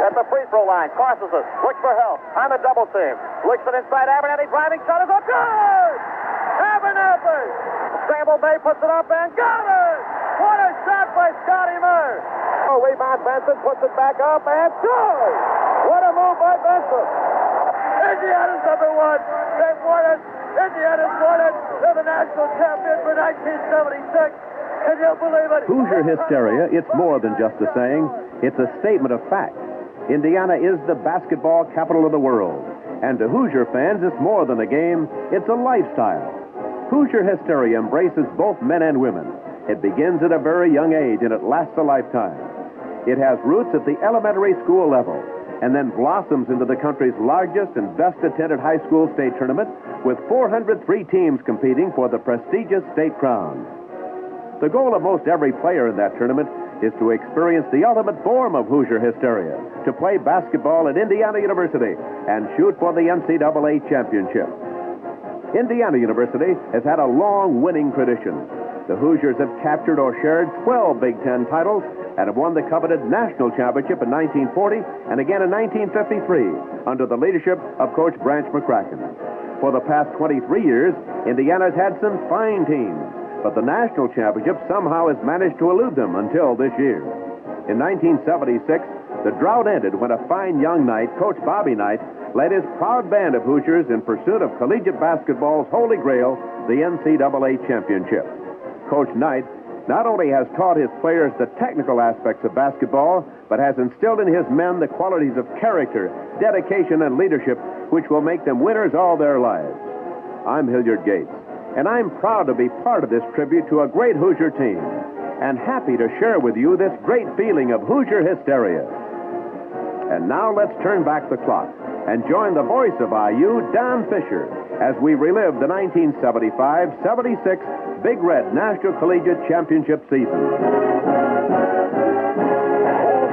at the free throw line. Crosses it. Looks for help. On the double team. Looks it inside. Abernathy driving. Shot is up. Good! Abernathy! Scramble Bay puts it up and got it! What a shot by Scotty Murray! Oh, rebound Benson puts it back up and good! What a move by Benson! Indiana's number one. They've won it. Indiana's won it. They're the national champion for 1976. Can you believe it? Hoosier hysteria, it's more than just a saying. It's a statement of fact. Indiana is the basketball capital of the world. And to Hoosier fans, it's more than a game. It's a lifestyle. Hoosier hysteria embraces both men and women. It begins at a very young age, and it lasts a lifetime. It has roots at the elementary school level, and then blossoms into the country's largest and best-attended high school state tournament, with 403 teams competing for the prestigious state crown. The goal of most every player in that tournament is to experience the ultimate form of Hoosier hysteria, to play basketball at Indiana University and shoot for the NCAA championship. Indiana University has had a long winning tradition. The Hoosiers have captured or shared 12 Big Ten titles and have won the coveted national championship in 1940 and again in 1953 under the leadership of Coach Branch McCracken. For the past 23 years, Indiana's had some fine teams, but the national championship somehow has managed to elude them until this year. In 1976, the drought ended when a fine young knight, Coach Bobby Knight, led his proud band of Hoosiers in pursuit of collegiate basketball's holy grail, the NCAA championship. Coach Knight not only has taught his players the technical aspects of basketball, but has instilled in his men the qualities of character, dedication, and leadership which will make them winners all their lives. I'm Hilliard Gates, and I'm proud to be part of this tribute to a great Hoosier team, and happy to share with you this great feeling of Hoosier hysteria. And now let's turn back the clock and join the voice of IU, Don Fisher, as we relive the 1975-76 Big Red National Collegiate Championship season. 12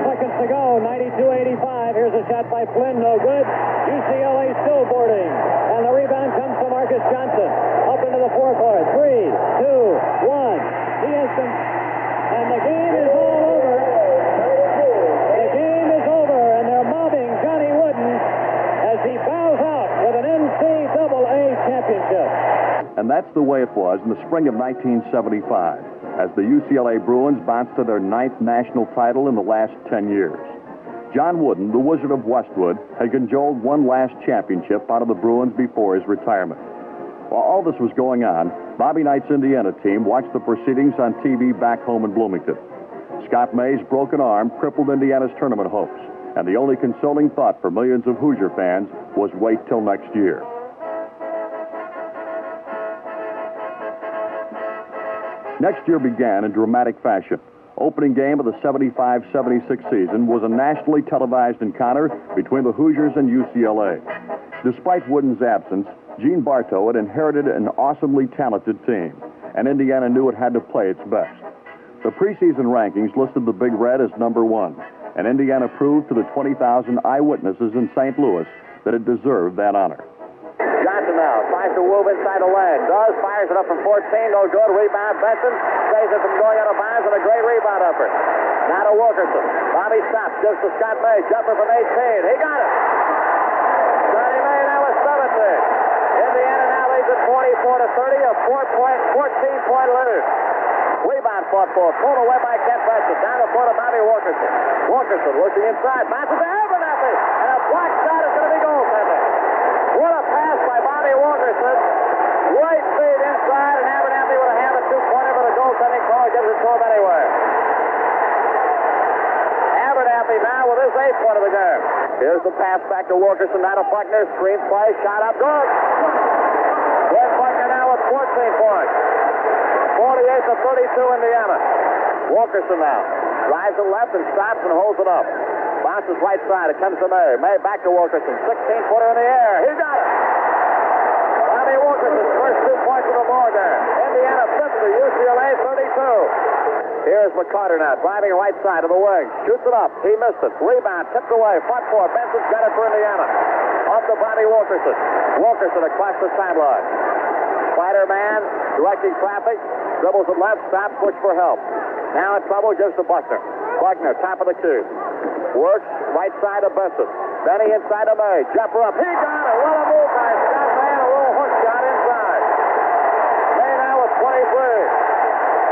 seconds to go, 92-85. Here's a shot by Flynn, no good. UCLA still boarding. And the rebound comes to Marcus Johnson. Up into the forecourt. 3, 2, 1. He has some... And the game is all over. The game is over, and they're mobbing Johnny Wooden as he bows out with an NCAA championship. And that's the way it was in the spring of 1975, as the UCLA Bruins bounced to their 9th national title in the last 10 years. John Wooden, the Wizard of Westwood, had cajoled one last championship out of the Bruins before his retirement. While all this was going on, Bobby Knight's Indiana team watched the proceedings on TV back home in Bloomington. Scott May's broken arm crippled Indiana's tournament hopes, and the only consoling thought for millions of Hoosier fans was wait till next year. Next year began in dramatic fashion. Opening game of the 75-76 season was a nationally televised encounter between the Hoosiers and UCLA. Despite Wooden's absence, Gene Bartow had inherited an awesomely talented team, and Indiana knew it had to play its best. The preseason rankings listed the Big Red as number 1, and Indiana proved to the 20,000 eyewitnesses in St. Louis that it deserved that honor. Johnson now tries to move inside the lane. Does, fires it up from 14. No good. Rebound. Benson saves it from going out of bounds, and a great rebound effort. Now to Wilkerson. Bobby stops. Gives to Scott May. Jumper from 18. He got it. Johnny May now with 17. Indiana now leads at 44-30. A 14-point lead. Rebound fought for. Pulled away by Kent Benson. Down the floor to Bobby Wilkerson. Wilkerson looking inside. Bounces to Abernathy. And a block shot is going to be goaltending. What a pass by Bobby Wilkerson. Right feed inside, and Abernathy would have had a two-pointer, but a goaltending call gives it to him anyway. Abernathy now with his 8th point of the game. Here's the pass back to Wilkerson, now to Buckner. Screen play, shot up, good. Glenn Buckner now with 14 points. 48-32 Indiana. Wilkerson now drives to left and stops and holds it up. Bounces right side. It comes to May. May back to Wilkerson. 16-footer in the air. He got it. Bobby Wilkerson's first 2 points of the ball game. Indiana 50, UCLA 32. Here's McCarter now, driving right side of the wing. Shoots it up. He missed it. Rebound, tipped away. Fought for. Benson's got it for Indiana. Off to Bobby Wilkerson. Wilkerson across the sideline. Spider-Man, directing traffic. Dribbles it left, stops, looks for help. Now in trouble, gives to Buckner. Buckner, top of the key. Works right side of Benson. Benny inside of May. Jumper up. He got it. What a move by Scott May. A little hook shot inside. May now with 23.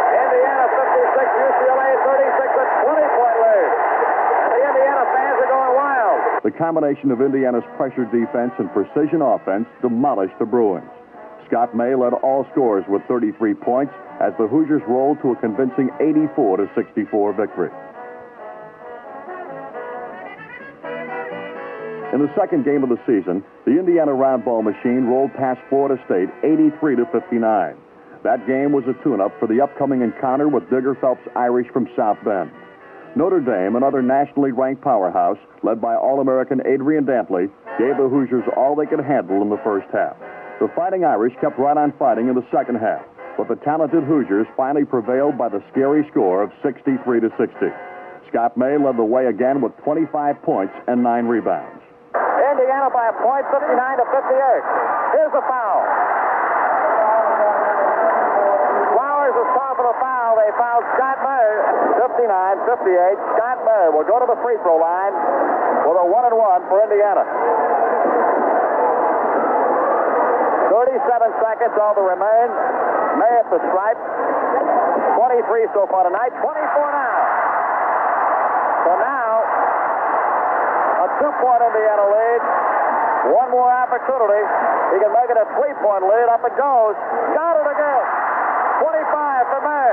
Indiana 56, UCLA 36, a 20-point lead. And the Indiana fans are going wild. The combination of Indiana's pressure defense and precision offense demolished the Bruins. Scott May led all scorers with 33 points as the Hoosiers rolled to a convincing 84-64 victory. In the second game of the season, the Indiana Roundball machine rolled past Florida State 83-59. That game was a tune-up for the upcoming encounter with Digger Phelps Irish from South Bend. Notre Dame, another nationally ranked powerhouse, led by All-American Adrian Dantley, gave the Hoosiers all they could handle in the first half. The Fighting Irish kept right on fighting in the second half, but the talented Hoosiers finally prevailed by the scary score of 63-60. Scott May led the way again with 25 points and 9 rebounds. Indiana by a point, 59-58. Here's a foul. Flowers is called for the foul. They fouled Scott May. 59-58. Scott May will go to the free throw line with a 1-and-1 for Indiana. 37 seconds, all to remain. May at the stripe. 23 so far tonight. 24 now. So now, a 2-point Indiana lead. One more opportunity. He can make it a 3-point lead. Up it goes. Got it again. 25 for May.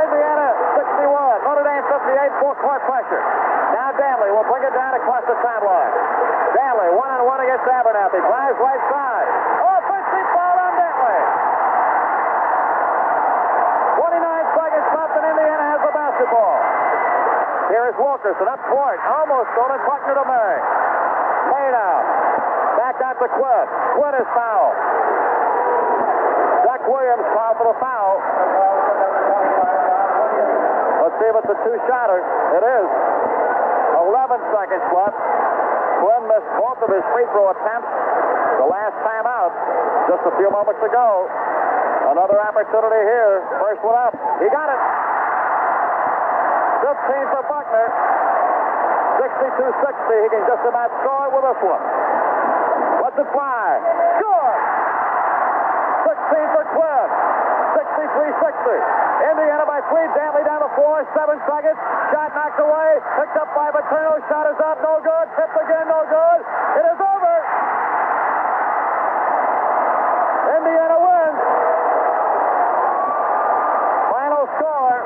Indiana 61. Notre Dame 58. Full-court pressure. Now Dantley will bring it down across the timeline. Dantley 1-on-1 against Abernathy. Drives right side. Offensive foul on Dantley. 29 seconds left and Indiana has the basketball. Here is Wilkerson up court. Almost stolen. Buckner to May. May now. Back out to Quinn. Quinn is fouled. Jack Williams called for the foul. Let's see if it's a two-shotter. It is. 11 seconds left. Quinn missed both of his free throw attempts the last time out just a few moments ago. Another opportunity here. First one up. He got it. 15 for Buckner. 62-60. He can just about score with this one. What's it fly? Good. 16 for Quinn. 63-60. Indiana by 3. Dantley down the floor. 7 seconds. Shot knocked away. Picked up by Paterno. Shot is up. No good. Tipped again. No good. It is over. Indiana wins. Final score.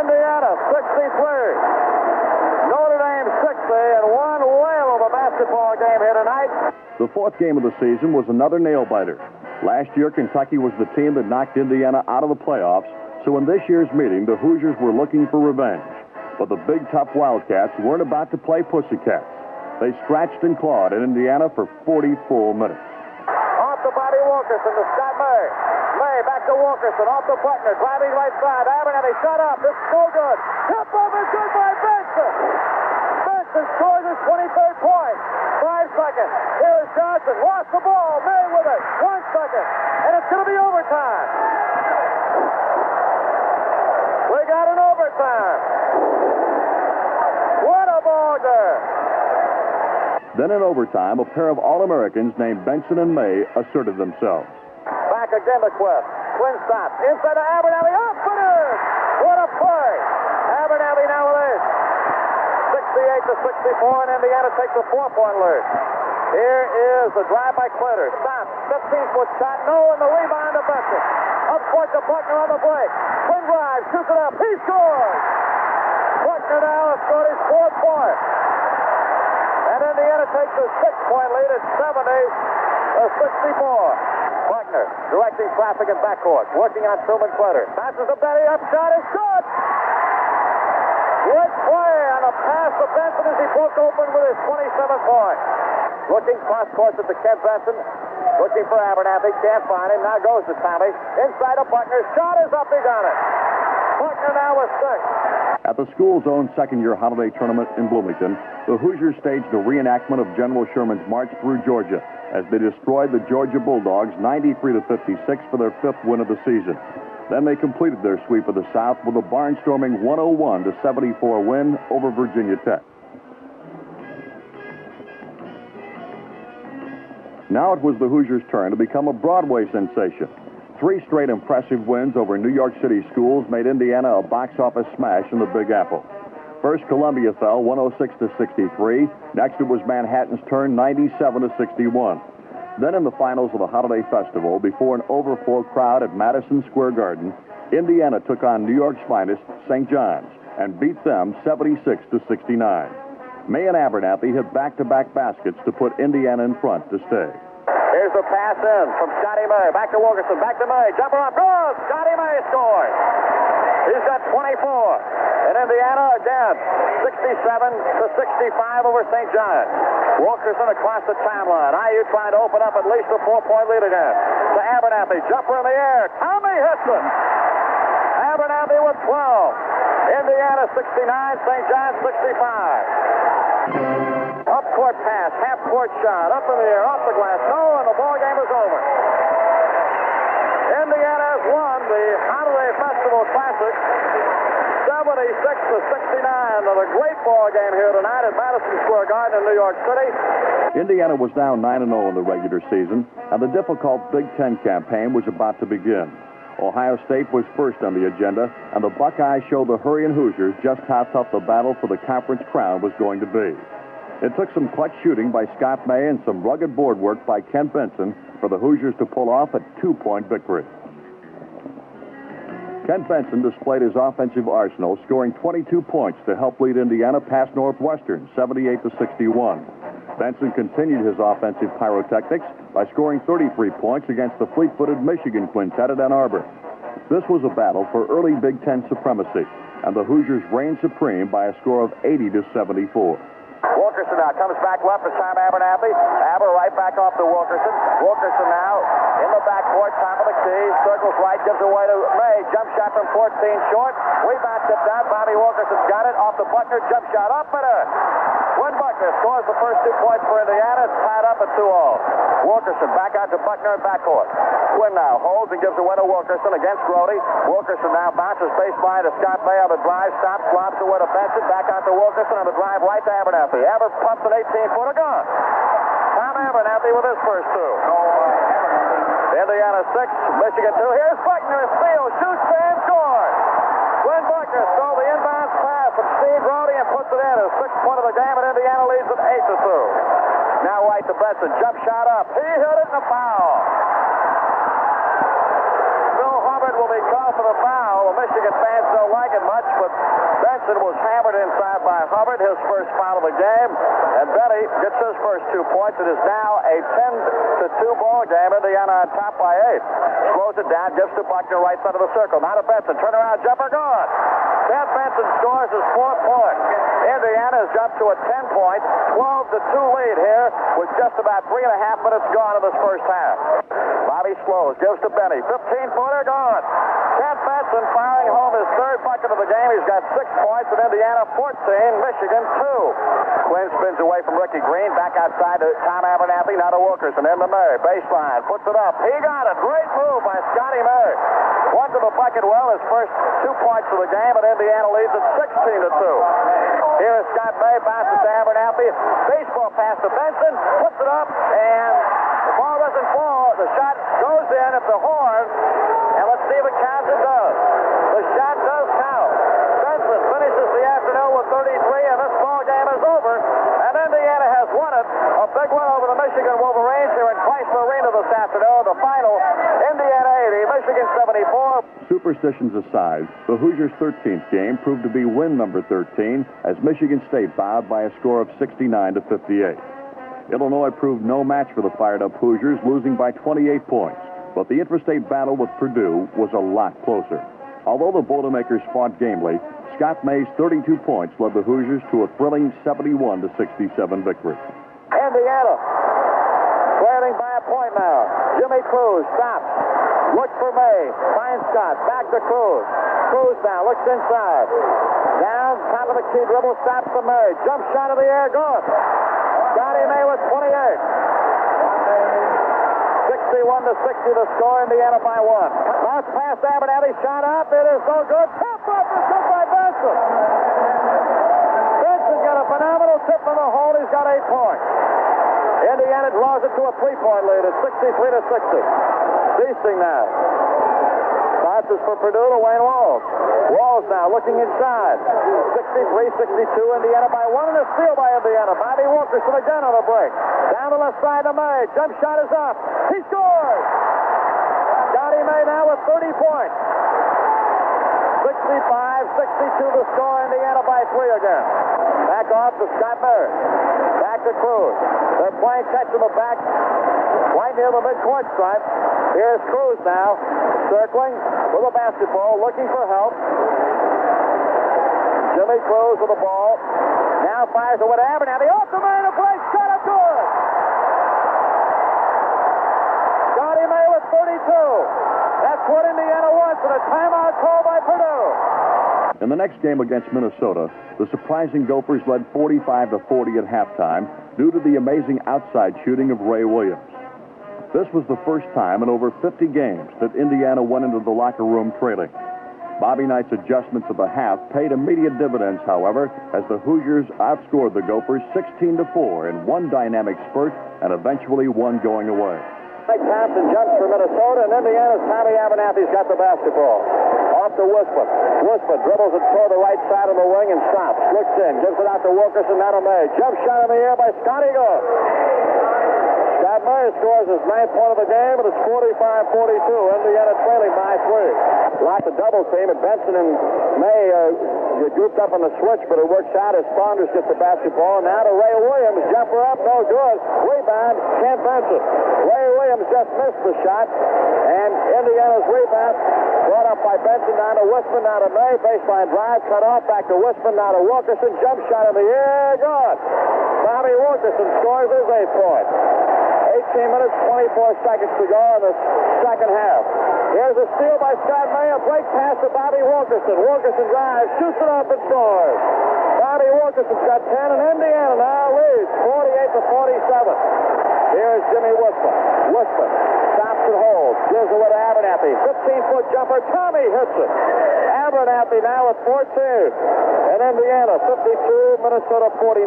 Indiana 63. Notre Dame 60. And one whale of a basketball game here tonight. The fourth game of the season was another nail-biter. Last year, Kentucky was the team that knocked Indiana out of the playoffs, so in this year's meeting, the Hoosiers were looking for revenge. But the big, tough Wildcats weren't about to play pussycats. They scratched and clawed at Indiana for 40 full minutes. Off the body, Wilkerson to Scott May. May back to Wilkerson, off the Buckner, driving right side. Abernathy shut up. This is no good. Tip over, good by Benson. Benson scores his 23rd point. 5 seconds. Here is Johnson. Lost the ball. May with it. 1 second. And it's going to be overtime. We got an overtime. What a ball game. Then in overtime, a pair of All-Americans named Benson and May asserted themselves. Back again to Quinn. Quinn stops. Inside to Abernathy. Up and in. What a play. Abernathy now with it. 68-64, and Indiana takes a 4-point lead. Here is the drive by Quitter. Stop. 15-foot shot. No, and the rebound to Benson. Up court to Buckner on the break. Quinn drives. Shoots it up. He scores. Buckner now has scored his 4th point. And Indiana takes a 6-point lead at 70-64. Buckner directing traffic in backcourt. Working on Truman Quitter. Passes to Benny. Up shot is good. Good play on a pass to Benson as he broke open with his 27th point. Looking cross court at the Kent Benson. Looking for Abernathy. Can't find him. Now goes to Tommy. Inside of Buckner. Shot is up. He got it. Buckner now with 6. At the school's own second-year holiday tournament in Bloomington, the Hoosiers staged a reenactment of General Sherman's march through Georgia as they destroyed the Georgia Bulldogs 93-56 for their 5th win of the season. Then they completed their sweep of the South with a barnstorming 101-74 win over Virginia Tech. Now it was the Hoosiers' turn to become a Broadway sensation. 3 straight impressive wins over New York City schools made Indiana a box office smash in the Big Apple. First, Columbia fell 106-63. Next, it was Manhattan's turn, 97-61. Then in the finals of the Holiday Festival, before an overflow crowd at Madison Square Garden, Indiana took on New York's finest, St. John's, and beat them 76-69. May and Abernathy hit back-to-back baskets to put Indiana in front to stay. Here's the pass in from Scotty Murray. Back to Wilkerson. Back to Murray. Jumper up. Good. Scotty Murray scores. He's got 24. And Indiana again, 67-65 over St. John's. Wilkerson across the timeline. IU trying to open up at least a 4-point lead again. To Abernathy. Jumper in the air. Tommy hits it. Abernathy with 12. Indiana 69, St. John's 65. Up-court pass, half-court shot, up in the air, off the glass. No, and the ball game is over. Indiana has won the Holiday Festival Classic 76-69. And a great ball game here tonight at Madison Square Garden in New York City. Indiana was now 9-0 in the regular season, and the difficult Big Ten campaign was about to begin. Ohio State was first on the agenda, and the Buckeyes showed the Hurricane Hoosiers just how tough the battle for the conference crown was going to be. It took some clutch shooting by Scott May and some rugged board work by Ken Benson for the Hoosiers to pull off a 2-point victory. Ken Benson displayed his offensive arsenal, scoring 22 points to help lead Indiana past Northwestern, 78-61. Benson continued his offensive pyrotechnics by scoring 33 points against the fleet-footed Michigan quintet at Ann Arbor. This was a battle for early Big Ten supremacy, and the Hoosiers reigned supreme by a score of 80-74. Wilkerson now comes back left for Tom Abernathy. Aber right back off to Wilkerson. Wilkerson now in the backcourt, top of the key. Circles right, gives away to May. Jump shot from 14 short. Rebound tipped out. Bobby Wilkerson's got it. Off the Buckner. Jump shot up and in. Quinn Buckner scores the first 2 points for Indiana. It's tied up at 2-all. Wilkerson back out to Buckner in backcourt. Quinn now holds and gives away to Wilkerson against Brody. Wilkerson now bounces baseline to Scott May on the drive. Stops, lobs away to Benson. Back out to Wilkerson on the drive right to Abernathy. Aber pumps an 18-footer. Gone. Tom Abernathy with his first 2. Indiana 6, Michigan 2. Here's Buckner. Steals, shoots, and scores. Quinn Buckner stole the inbound pass from Steve Brody and puts it in. His 6th point of the game, and Indiana leads it 8-2. Now right to Benson. Jump shot up. He hit it in a foul. Bill Hubbard will be called for the foul. The Michigan fans don't like it much, but Benson was hammered inside by Hubbard, his first foul of the game. And Benny gets his first 2 points. It is now a 10-2 ball game. Indiana on top by 8. Slows it down, gives to Buckner right side of the circle. Now to Benson. Turnaround jumper gone. Ted Benson scores his 4th point. Indiana has jumped to a 10-point, 12-2 lead here with just about 3.5 minutes gone in this first half. Bobby slows, gives to Benny. 15-footer gone. Ted Benson firing home his 3rd bucket of the game. He's got 6 points in Indiana 14, Michigan 2. Quinn spins away from Ricky Green. Back outside to Tom Abernathy. Now to Wilkerson. Into Murray. Baseline. Puts it up. He got it. Great move by Scotty Murray. One to the bucket well. His first 2 points of the game, and Indiana leads it 16-2. Here is Scott May. Bounces to Abernathy. Baseball pass to Benson. Puts it up, and the ball doesn't fall. The shot goes in at the horn, and let's see if it counts. It does. The shot does count. Benson finishes the afternoon with 33, and this ball game is over. And Indiana has won it. A big win over the Michigan Wolverines here in Chrysler Arena this afternoon. The final, Indiana 80, Michigan 74. Superstitions aside, the Hoosiers' 13th game proved to be win number 13 as Michigan State bowed by a score of 69-58. Illinois proved no match for the fired-up Hoosiers, losing by 28 points. But the interstate battle with Purdue was a lot closer. Although the Boilermakers fought gamely, Scott May's 32 points led the Hoosiers to a thrilling 71-67 victory. Indiana trailing by a point now. Jimmy Cruz stops. Looks for May. Finds Scott. Back to Cruz. Cruz now looks inside. Down, top of the key dribble, stops to Murray. Jump shot of the air, good. Scotty May with 28. 61-60 the score. Indiana by 1. Bounce past Abernathy. Shot up. It is no good. Tip up and tip by Benson. Benson got a phenomenal tip from the hole. He's got 8 points. Indiana draws it to a 3-point lead at 63-60. Feasting now. Bounces for Purdue to Wayne Walls. Walls now looking inside. 63-62. Indiana by 1 and a steal by Indiana. Bobby Wilkerson again on a break. Down the left side to May. Jump shot is up. He scores. Scotty May now with 30 points. 65-62 the score. Indiana by 3 again. Back off to Scott Murray. Back to Cruz. They're playing catch in the back. Right near the midcourt stripe. Here's Cruz now. Circling with a basketball. Looking for help. Jimmy Cruz with the ball. Now fires it with Abernathy. Off the man. A break. Shot up good. Scotty May with 32. That's what Indiana wants, and a timeout call by Purdue. In the next game against Minnesota, the surprising Gophers led 45-40 at halftime due to the amazing outside shooting of Ray Williams. This was the first time in over 50 games that Indiana went into the locker room trailing. Bobby Knight's adjustments at the half paid immediate dividends, however, as the Hoosiers outscored the Gophers 16-4 in one dynamic spurt and eventually one going away. Mike Thompson jumps for Minnesota, and Indiana's Tommy Abernathy's got the basketball. Off to Wispa. Wispa dribbles it toward the right side of the wing and stops. Looks in, gives it out to Wilkerson, now to May. Jump shot in the air by Scotty Good. Scott Murray scores his 9th point of the game, and it's 45-42. Indiana trailing by 3. Lots of double team, and Benson and May get grouped up on the switch, but it works out as Saunders gets the basketball. Now to Ray Williams. Jumper up, no good. Rebound, Kent Benson. Ray Williams just missed the shot, and Indiana's rebound brought up by Benson, down to Wisman, now to May. Baseline drive, cut off, back to Wisman, now to Wilkerson. Jump shot in the air, good. Bobby Wilkerson scores his 8th point. 18 minutes, 24 seconds to go in the second half. Here's a steal by Scott May, a break pass to Bobby Wilkerson. Wilkerson drives, shoots it up, and scores. Bobby Wilkerson's got 10, and Indiana now leads 48-47. Here's Jimmy Wisman. Wisman stops and holds, gives it with Abernathy. 15-foot jumper, Tommy hits it. Abernathy now with 14. And Indiana 52, Minnesota 49.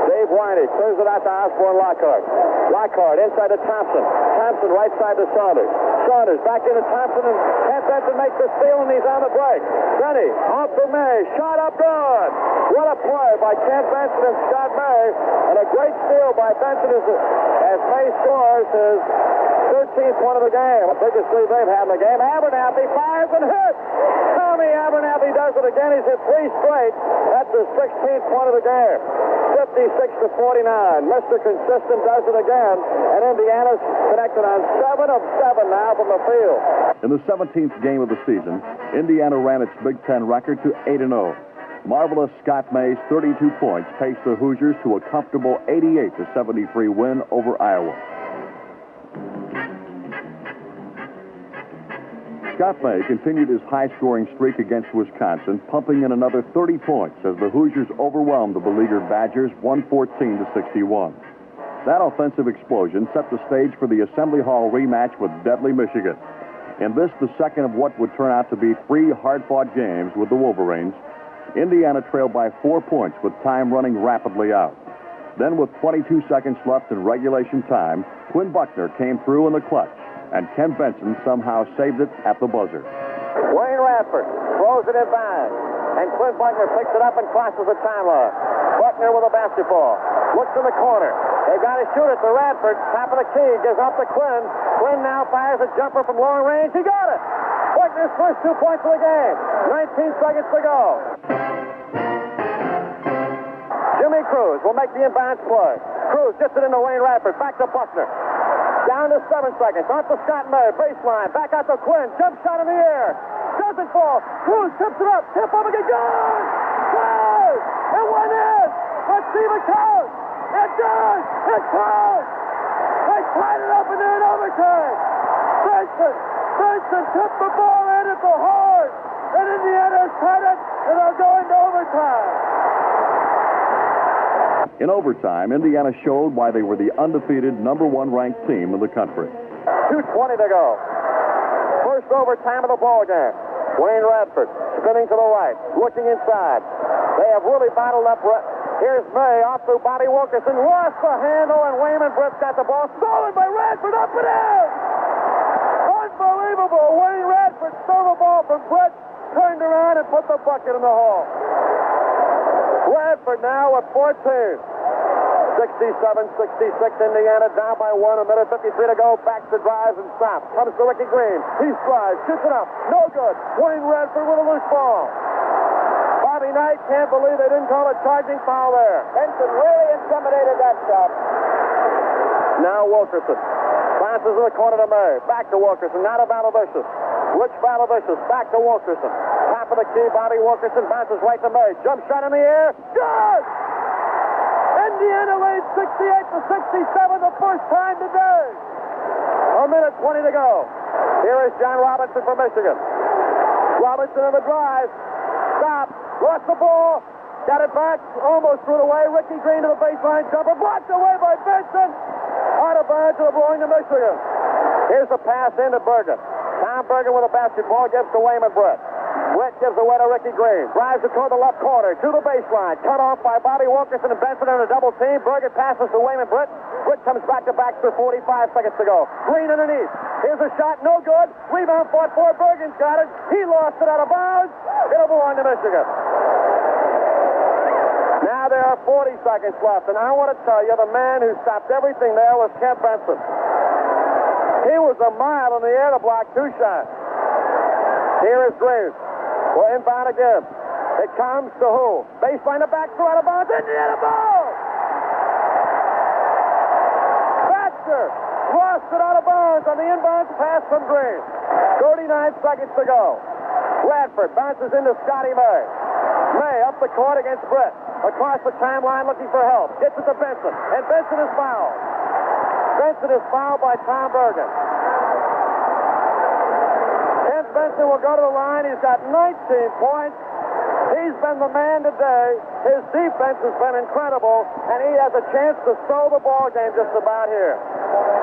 Dave Winey clears it out to Osborne Lockhart. Lockhart inside to Thompson. Thompson right side to Saunders. Saunders back into Thompson, and Kent Benson makes the steal, and he's on the break. Benny off to May. Shot up good. What a play by Kent Benson and Scott May. And a great steal by Benson as May scores his 13th point of the game. The biggest lead they've had in the game. Abernathy fires and hits. Tommy Abernathy does it again. He's hit 3 straight. That's his 16th point of the game. 56-49. Mr. Consistent does it again, and Indiana's connected on 7 of 7 now from the field. In the 17th game of the season, Indiana ran its Big Ten record to 8-0. Marvelous Scott May's 32 points paced the Hoosiers to a comfortable 88-73 win over Iowa. Scott May continued his high-scoring streak against Wisconsin, pumping in another 30 points as the Hoosiers overwhelmed the beleaguered Badgers 114-61. That offensive explosion set the stage for the Assembly Hall rematch with deadly Michigan. In this, the second of what would turn out to be 3 hard-fought games with the Wolverines, Indiana trailed by 4 points with time running rapidly out. Then, with 22 seconds left in regulation time, Quinn Buckner came through in the clutch, and Ken Benson somehow saved it at the buzzer. Wayne Radford throws it in bounds, and Quinn Buckner picks it up and crosses the timeline. Buckner with a basketball. Looks in the corner. They got to shoot it to Radford. Top of the key. Gives up to Quinn. Quinn now fires a jumper from long range. He got it. Buckner's first 2 points of the game. 19 seconds to go. Jimmy Cruz will make the inbounds play. Cruz gets it into Wayne Radford. Back to Buckner. Down to 7 seconds. On to Scott Murray. Baseline. Back out to Quinn. Jump shot in the air. Doesn't fall. Cruz tips it up. Tip up again. Good! Good! It went in! Let's see the count! It does! It counts! They tied it up and they're in overtime! Benson tipped the ball in at the horn! And Indiana has tied it, and they'll go into overtime! In overtime, Indiana showed why they were the undefeated number 1 ranked team in the country. 2:20 to go. First overtime of the ball game. Wayne Radford spinning to the right, looking inside. They have really battled up. Here's May off through Bobby Wilkerson. Lost the handle, and Wayman Britt's got the ball. Stolen by Radford. Up and in! Unbelievable. Wayne Radford stole the ball from Britt, turned around and put the bucket in the hole. Radford now with 14. 67-66, Indiana down by 1, a minute 53 to go. Back to drives and stops. Comes to Ricky Green. He strides, shoots it up. No good. Wayne Radford with a loose ball. Bobby Knight can't believe they didn't call a charging foul there. Benson really intimidated that shot. Now Wilkerson. Passes in the corner to Murray. Back to Wilkerson. Now to Valavicius. Rich Valavicius. Back to Wilkerson. Top of the key, Bobby Wilkerson bounces right to Murray. Jump shot in the air. Good! Indiana leads 68-67 the first time today. A minute 20 to go. Here is John Robinson from Michigan. Robinson on the drive. Stop. Lost the ball. Got it back. Almost threw it away. Ricky Green to the baseline jumper. Blocked away by Benson. Out of bounds and belonging to Michigan. Here's the pass into Bergen. Tom Bergen with a basketball gives to Wayman Britt. Britt gives away to Ricky Green. Drives it toward the left corner to the baseline. Cut off by Bobby Wilkerson and Benson on a double team. Bergen passes to Wayman Britt. Britt comes back to back for 45 seconds to go. Green underneath. Here's a shot. No good. Rebound fought for. Bergen's got it. He lost it out of bounds. It'll belong to Michigan. Now there are 40 seconds left, and I want to tell you the man who stopped everything there was Kent Benson. He was a mile in the air to block 2 shots. Here is Green. Well, inbound again. It comes to who? Baseline to back, throw out of bounds. Indiana ball! Baxter lost it out of bounds on the inbound pass from Green. 39 seconds to go. Radford bounces into Scotty May. May up the court against Britt. Across the timeline looking for help. Gets it to Benson. And Benson is fouled. Benson is fouled by Tom Bergen. Kent Benson will go to the line. He's got 19 points. He's been the man today. His defense has been incredible, and he has a chance to throw the ball game just about here.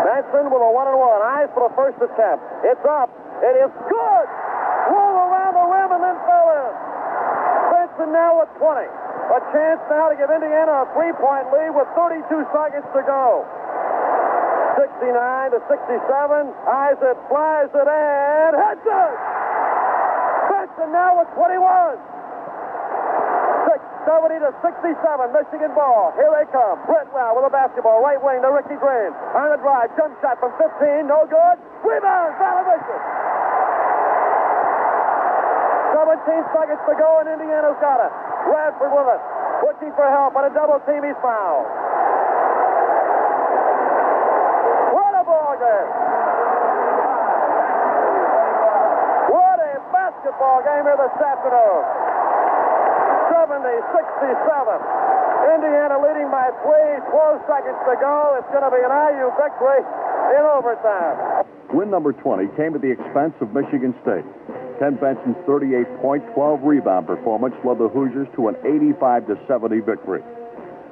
Benson with a 1-and-1. Eyes for the first attempt. It's up. It is good. Roll around the rim and then fell in. Benson now with 20. A chance now to give Indiana a 3-point lead with 32 seconds to go. 69-67. Eyes it, flies it, and hits it! Benson now with 21. 70-67. Michigan ball. Here they come. Britt now with a basketball. Right wing to Ricky Green. On the drive. Jump shot from 15. No good. Rebound. Valavicius. 17 seconds to go, and Indiana's got it. Radford with it. Looking for help on a double team. He's fouled. What a ball game. What a basketball game here this afternoon. 70-67. Indiana leading by 3. 12 seconds to go. It's going to be an IU victory in overtime. Win number 20 came at the expense of Michigan State. Kent Benson's 38-point, 12-rebound performance led the Hoosiers to an 85-70 victory.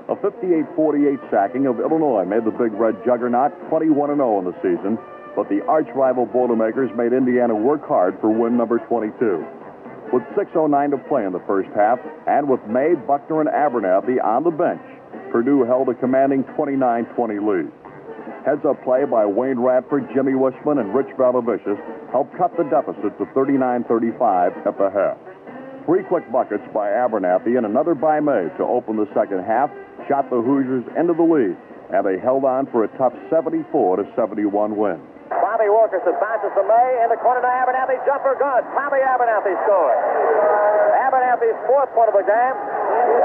A 58-48 sacking of Illinois made the Big Red juggernaut 21-0 in the season, but the arch-rival Boilermakers made Indiana work hard for win number 22. With 6:09 to play in the first half, and with May, Buckner, and Abernathy on the bench, Purdue held a commanding 29-20 lead. Heads-up play by Wayne Radford, Jimmy Wishman, and Rich Valavicius helped cut the deficit to 39-35 at the half. 3 quick buckets by Abernathy and another by May to open the second half shot the Hoosiers into the lead, and they held on for a tough 74-71 win. Bobby Wilkerson bounces to May in the corner to Abernathy. Jumper good. Bobby Abernathy scores. Abernathy's 4th point of the game.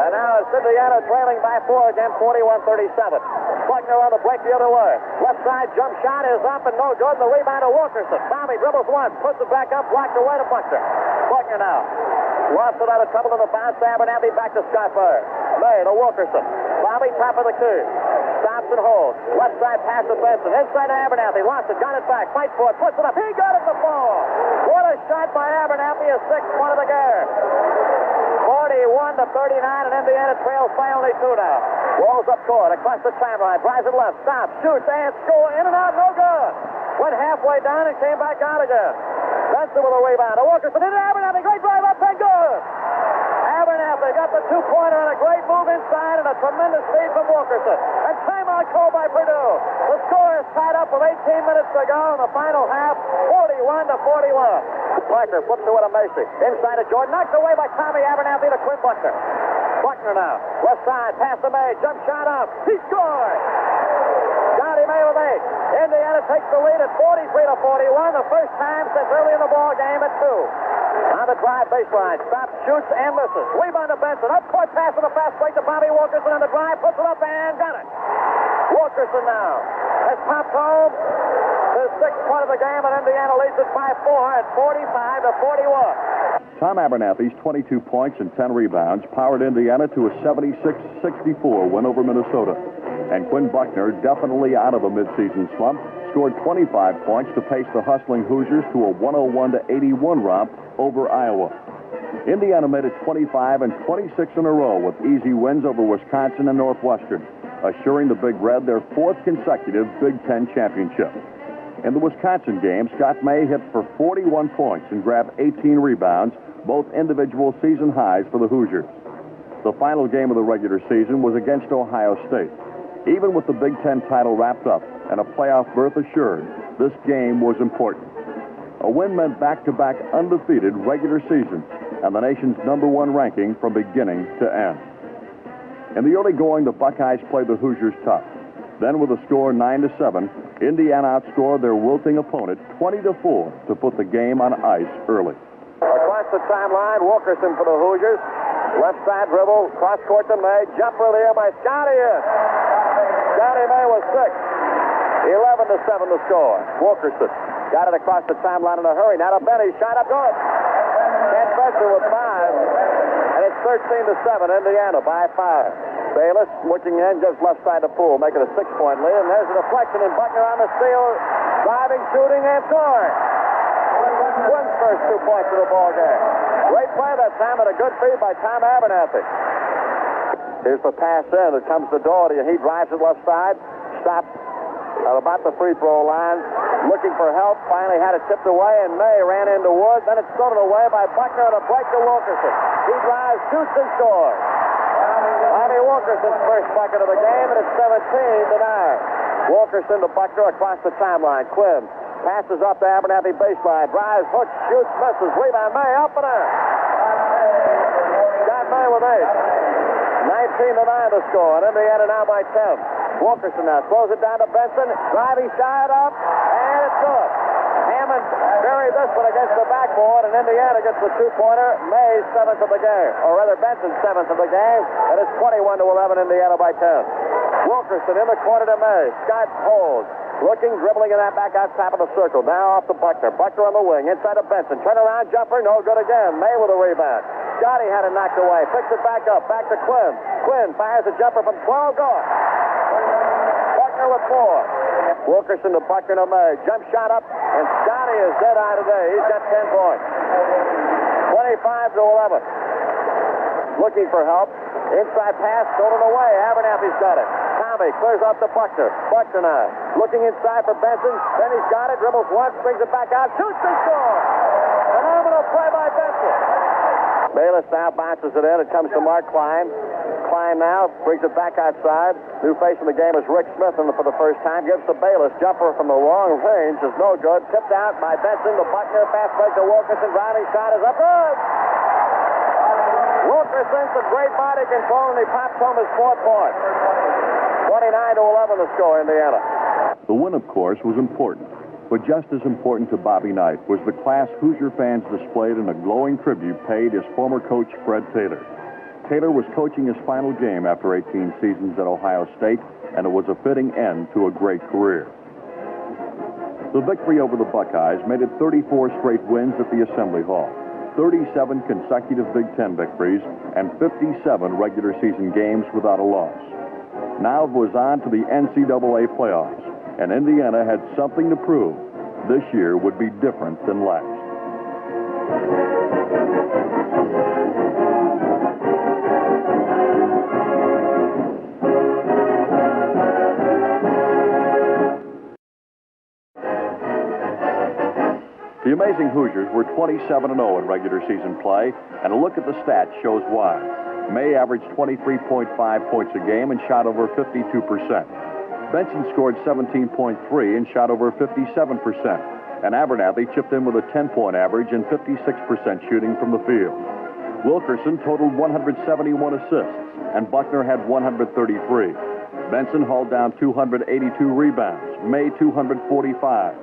And now it's Indiana trailing by 4 again, 41-37. Buckner on the break the other way. Left side jump shot is up and no good. The rebound to Wilkerson. Bobby dribbles once, puts it back up, blocked away to Buckner. Buckner now. Lost it out of trouble in the bounce. Abernathy back to Scott Bird. May to Wilkerson. Bobby top of the key. Stops and holds. Left side pass to Benson. Inside to Abernathy. Lost it. Got it back. Fight for it. Puts it up. He got it to fall. What a shot by Abernathy. A 6th point of the game. 41-39, and Indiana trails by only 2 now. Rolls up court, across the timeline, drives it left, stops, shoots, and score. In and out, no good. Went halfway down and came back out again. Benson with a rebound. To Wilkerson into Abernathy. Great drive up and good. Abernathy got the two-pointer and a great move inside and a tremendous feed from Wilkerson. And timeout called by Purdue. The score is tied up with 18 minutes to go in the final half, 41-41. Parker flips to it to Macy. Inside to Jordan. Knocked away by Tommy Abernathy to Quinn Buckner. Buckner now. Left side. Pass to May. Jump shot up. He scored. Johnny May with 8. Indiana takes the lead at 43-41. The first time since early in the ball game at 2. On the drive baseline. Stops, shoots, and misses. Rebound to Benson. Up court pass on the fast break to Bobby Wilkerson on the drive. Puts it up and got it. Wilkerson now has popped home the sixth point of the game, and Indiana leads it by 4 at 45-41. Tom Abernathy's 22 points and 10 rebounds powered Indiana to a 76-64 win over Minnesota. And Quinn Buckner, definitely out of a midseason slump, scored 25 points to pace the hustling Hoosiers to a 101-81 romp over Iowa. Indiana made it 25 and 26 in a row with easy wins over Wisconsin and Northwestern, assuring the Big Red their fourth consecutive Big Ten championship. In the Wisconsin game, Scott May hit for 41 points and grabbed 18 rebounds, both individual season highs for the Hoosiers. The final game of the regular season was against Ohio State. Even with the Big Ten title wrapped up and a playoff berth assured, this game was important. A win meant back-to-back undefeated regular seasons and the nation's #1 ranking from beginning to end. In the early going, the Buckeyes played the Hoosiers tough. Then with a score 9-7, Indiana outscored their wilting opponent 20-4 to put the game on ice early. Across the timeline, Wilkerson for the Hoosiers. Left side dribble, cross court to May. Jumper in the air by Scotty in. Scotty May was 6. 11-7 the score. Wilkerson got it across the timeline in a hurry. Now to Benny, shot up good. Ken Besser with 5. And it's 13-7, Indiana by 5. Bayless looking in, just left side of the pool, making a 6-point lead. And there's a deflection, and Buckner on the steal, driving, shooting, and scoring. Quinn's first 2 points of the ball game. Great play that time, and a good feed by Tom Abernathy. Here's the pass in. It comes to Doherty, and he drives it left side. Stopped at about the free throw line, looking for help. Finally had it tipped away, and May ran into Wood. Then it's stolen away by Buckner on a break to Wilkerson. He drives, shoots, and scores. Bobby Wilkerson's first bucket of the game, and it's 17-9. Wilkerson to Buckner across the timeline. Quinn passes up to Abernathy baseline. Drives, hooks, shoots, misses. Rebound, May up and in. Got May with 8. 19-9 the score, and Indiana now by 10. Wilkerson now throws it down to Benson. Driving shot up, and it's good. Hammond buried this one against the backboard, and Indiana gets the 2-pointer. May's 7th of the game, or rather Benson's 7th of the game, and it's 21-11, Indiana by 10. Wilkerson in the corner to May. Scott holds. Looking, dribbling in that back out top of the circle. Now off to Buckner. Buckner on the wing. Inside of Benson. Turnaround jumper. No good again. May with a rebound. Scotty had it knocked away. Picks it back up. Back to Quinn. Quinn fires a jumper from 12. Good. Buckner with 4. Wilkerson to Buckner to May. Jump shot up. And Scotty is dead eye today. He's got 10 points. 25-11. Looking for help. Inside pass. Stolen away. Abernathy's got it. Tommy clears off to Buckner. Buckner now. Looking inside for Benson. Then he's got it. Dribbles once. Brings it back out. Shoots and scores. Phenomenal play by Benson. Bayless now bounces it in. It comes to Mark Klein. Klein now brings it back outside. New face in the game is Rick Smith for the first time. Gives to Bayless. Jumper from the long range is no good. Tipped out by Benson to Buckner. Fast break to Wilkerson. Driving shot is up. Good. Wilkerson's a great body control, and he pops home his 4th point. 29-11 the score, Indiana. The win, of course, was important. But just as important to Bobby Knight was the class Hoosier fans displayed in a glowing tribute paid his former coach, Fred Taylor. Taylor was coaching his final game after 18 seasons at Ohio State, and it was a fitting end to a great career. The victory over the Buckeyes made it 34 straight wins at the Assembly Hall, 37 consecutive Big Ten victories, and 57 regular season games without a loss. Now it was on to the NCAA playoffs, and Indiana had something to prove. This year would be different than last. amazing Hoosiers were 27-0 in regular season play, and a look at the stats shows why. May averaged 23.5 points a game and shot over 52%. Benson scored 17.3 and shot over 57%. And Abernathy chipped in with a 10-point average and 56% shooting from the field. Wilkerson totaled 171 assists, and Buckner had 133. Benson hauled down 282 rebounds, May 245.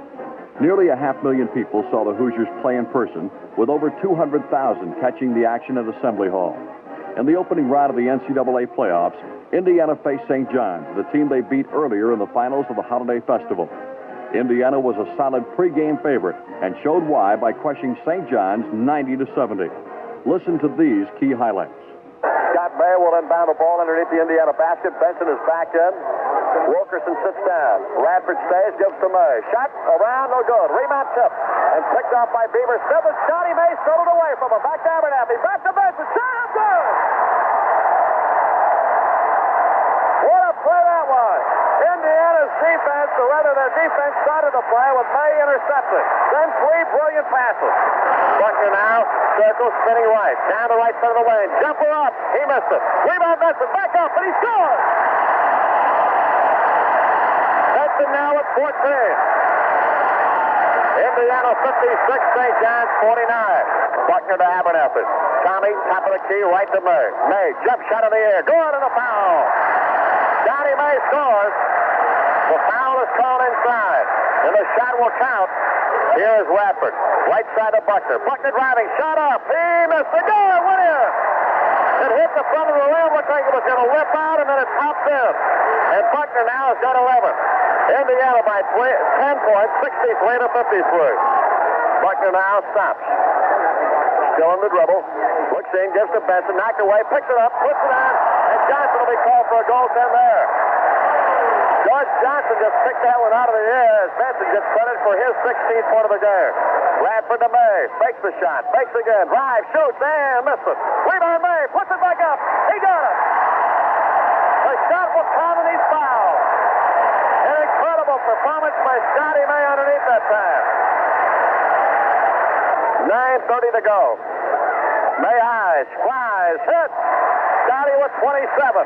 Nearly 500,000 people saw the Hoosiers play in person, with over 200,000 catching the action at Assembly Hall. In the opening round of the NCAA playoffs, Indiana faced St. John's, the team they beat earlier in the finals of the Holiday Festival. Indiana was a solid pregame favorite and showed why by crushing St. John's 90-70. Listen to these key highlights. Scott May will inbound the ball underneath the Indiana basket. Benson is back in. Wilkerson sits down. Radford stays, gives to May. Shot around, no good. Rebound tip. And picked off by Beaver Smith. And Scotty May stole it away from him. Back to Abernathy. Back to Benson. Shot up good! What a play that was. Indiana's defense, or rather their defense, started the play with May intercepting. Then 3 brilliant passes. Buckner now, circle, spinning right. Down the right side of the lane. Jumper up. He missed it. Rebound Benson. Back up, and he scores! Benson now at 14. Indiana 56, St. John's 49. Buckner to Abernathy. Tommy, top of the key, right to May. May, jump shot in the air. Good, and a foul. Johnny May scores. The foul is called inside, and the shot will count. Here is Radford. Right side of Buckner. Buckner driving. Shot up. He missed the goal. Went in. It hit the front of the rim. Looked like it was going to whip out, and then it popped in. And Buckner now has got 11. Indiana by 10 points, 63-53. Buckner now stops. Still in the dribble. Looks in, gives to Benson. Knocked away. Picks it up. Puts it on. And Johnson will be called for a goaltend there. George Johnson just picked that one out of the air as Benson gets credit for his 16th point of the game. Radford to May. Fakes the shot. Fakes again. Drive. Shoots. And missed it. Rebound May. Puts it back up. He got it. The shot will count and he's fouled. An incredible performance by Scotty May underneath that time. 9:30 to go. May eyes. Flies. Hit. Scotty with 27.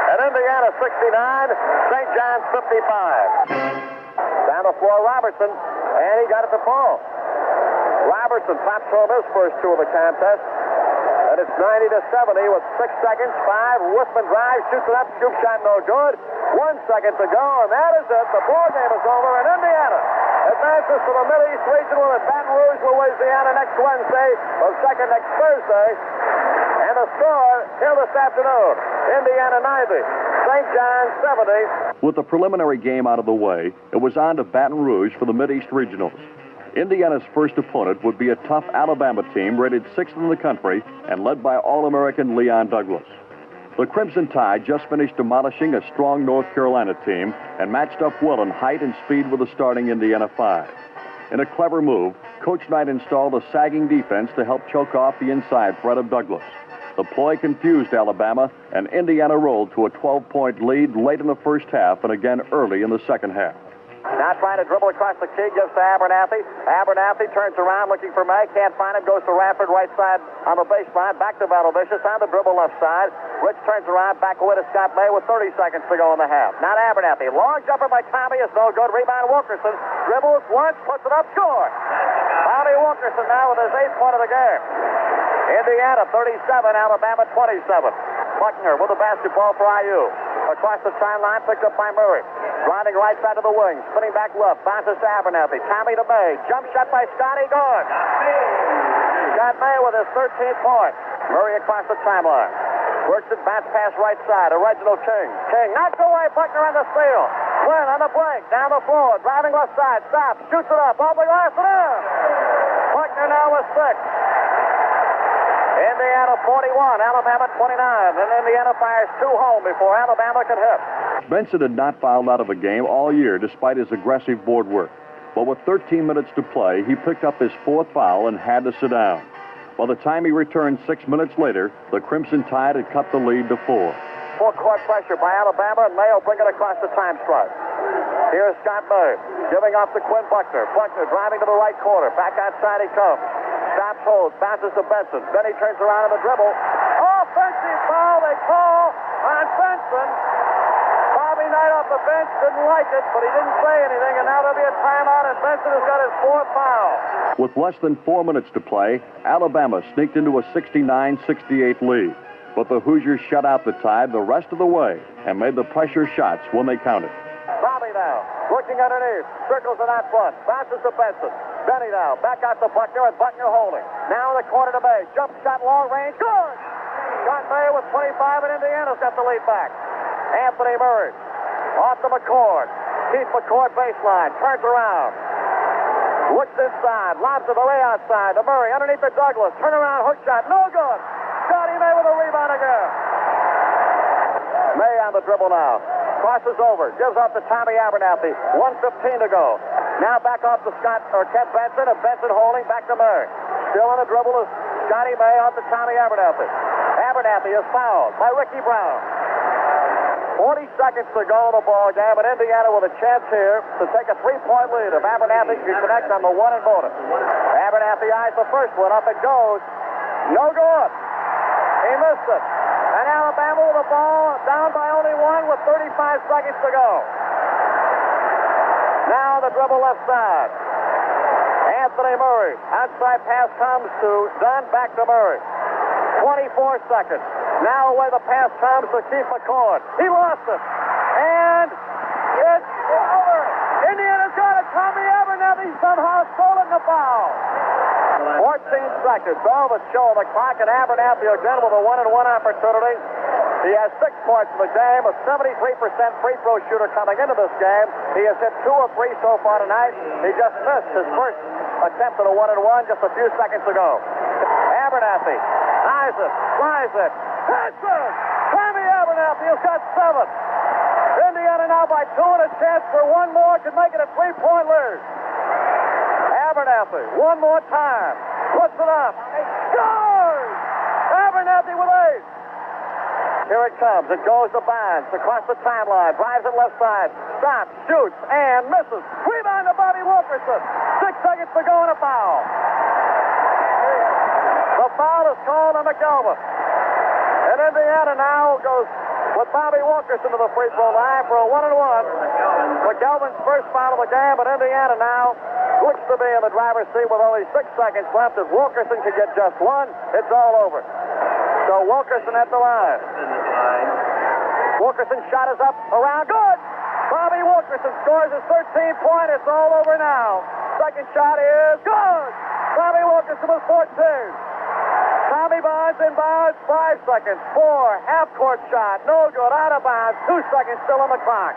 And Indiana 69, St. John's 55. Down the floor, Robertson, and he got it to Paul. Robertson pops home his first 2 of the contest. And it's 90-70 with 6 seconds. 5. Wuthman drives, shoots it up, scoop shot no good. 1 second to go, and that is it. The ball game is over, and Indiana advances to the Mid-East Regional in Baton Rouge, Louisiana next Wednesday, or second next Thursday. And the score here this afternoon, Indiana 90, St. John's 70. With the preliminary game out of the way, it was on to Baton Rouge for the Mid-East Regionals. Indiana's first opponent would be a tough Alabama team rated 6th in the country and led by All-American Leon Douglas. The Crimson Tide just finished demolishing a strong North Carolina team and matched up well in height and speed with the starting Indiana 5. In a clever move, Coach Knight installed a sagging defense to help choke off the inside threat of Douglas. The ploy confused Alabama, and Indiana rolled to a 12-point lead late in the first half and again early in the second half. Now trying to dribble across the key, gives to Abernathy. Abernathy turns around looking for May. Can't find him. Goes to Radford, right side on the baseline. Back to Valovicius on the dribble left side. Rich turns around, back away to Scott May with 30 seconds to go in the half. Now to Abernathy. Long jumper by Tommy is no good. Rebound Wilkerson. Dribbles once, puts it up, score. Tommy Wilkerson now with his 8th point of the game. Indiana 37, Alabama 27. Buckner with the basketball for IU. Across the timeline, picked up by Murray. Grinding right side of the wing. Spinning back left. Bounces to Abernathy. Tommy to May. Jump shot by Scotty. Good. Scott May with his 13th point. Murray across the timeline. Works it, bounce pass right side. Reginald King. King knocks away Buckner on the steal. Flynn on the break. Down the floor. Driving left side. Stops. Shoots it up. Off the glass and in. Buckner now with 6. Indiana 41, Alabama 29, and Indiana fires 2 home before Alabama can hit. Benson had not fouled out of the game all year despite his aggressive board work. But with 13 minutes to play, he picked up his 4th foul and had to sit down. By the time he returned 6 minutes later, the Crimson Tide had cut the lead to 4. Full court pressure by Alabama, and Mayo bring it across the time stripe. Here's Scott Murray giving off to Quinn Buckner. Buckner driving to the right corner. Back outside he comes. Stops, holds, passes to Benson. Then he turns around on the dribble. Offensive foul they call on Benson. Bobby Knight off the bench didn't like it, but he didn't say anything, and now there'll be a timeout, and Benson has got his 4th foul. With less than 4 minutes to play, Alabama sneaked into a 69-68 lead. But the Hoosiers shut out the Tide the rest of the way and made the pressure shots when they counted. Bobby now, working underneath, circles it out front, bounces to Benson. Benny now, back out to Buckner, and Buckner holding. Now in the corner to May, jump shot, long range, good! Scott May with 25, and Indiana's got the lead back. Anthony Murray, off to McCord. Keith McCord baseline, turns around. Looks inside, lobs it away outside to Murray, underneath the Douglas. Turn around, hook shot, no good! Scotty May with a rebound again. May on the dribble now. Crosses over, gives off to Tommy Abernathy. 1:15 to go. Now back off to Ken Benson, and Benson holding back to Murray. Still on the dribble is Scotty May off to Tommy Abernathy. Abernathy is fouled by Ricky Brown. 40 seconds to go in the ball game, and Indiana with a chance here to take a 3-point lead if Abernathy can connect on the one and bonus. Abernathy eyes the first one, up it goes. No good. He missed it. And Alabama with the ball down by only 1 with 35 seconds to go. Now the dribble left side. Anthony Murray. Outside pass comes to Dunn, back to Murray. 24 seconds. Now away the pass comes to Keith McCord. He lost it. And it's over. Indiana's got it. Tommy Abernathy somehow stolen the foul. 14 seconds. Velvet show the clock, and Abernathy again with a 1-and-1 opportunity. He has 6 points in the game, a 73% free throw shooter coming into this game. He has hit 2 of 3 so far tonight. He just missed his first attempt at a 1-and-1 just a few seconds ago. Abernathy eyes it, flies it, hits it! Tommy Abernathy has got 7. Indiana now by 2, and a chance for one more could make it a 3-point lead. Abernathy, one more time, puts it up, scores! Abernathy with 8. Here it comes. It goes to Bonds across the timeline. Drives it left side. Stops, shoots, and misses. Rebound to Bobby Wilkerson. 6 seconds to go and a foul. The foul is called on McElvin. And Indiana now goes with Bobby Wilkerson to the free throw line for a 1-and-1. McElvin's first foul of the game, but Indiana now looks to be in the driver's seat with only 6 seconds left. If Wilkerson could get just 1, it's all over. So Wilkerson at the line. Wilkerson's shot is up, around, good! Bobby Wilkerson scores his 13th point. It's all over now. Second shot is good! Bobby Wilkerson with 14. Tommy Bonds inbounds, 5 seconds. 4, half-court shot, no good, out of bounds. 2 seconds still on the clock.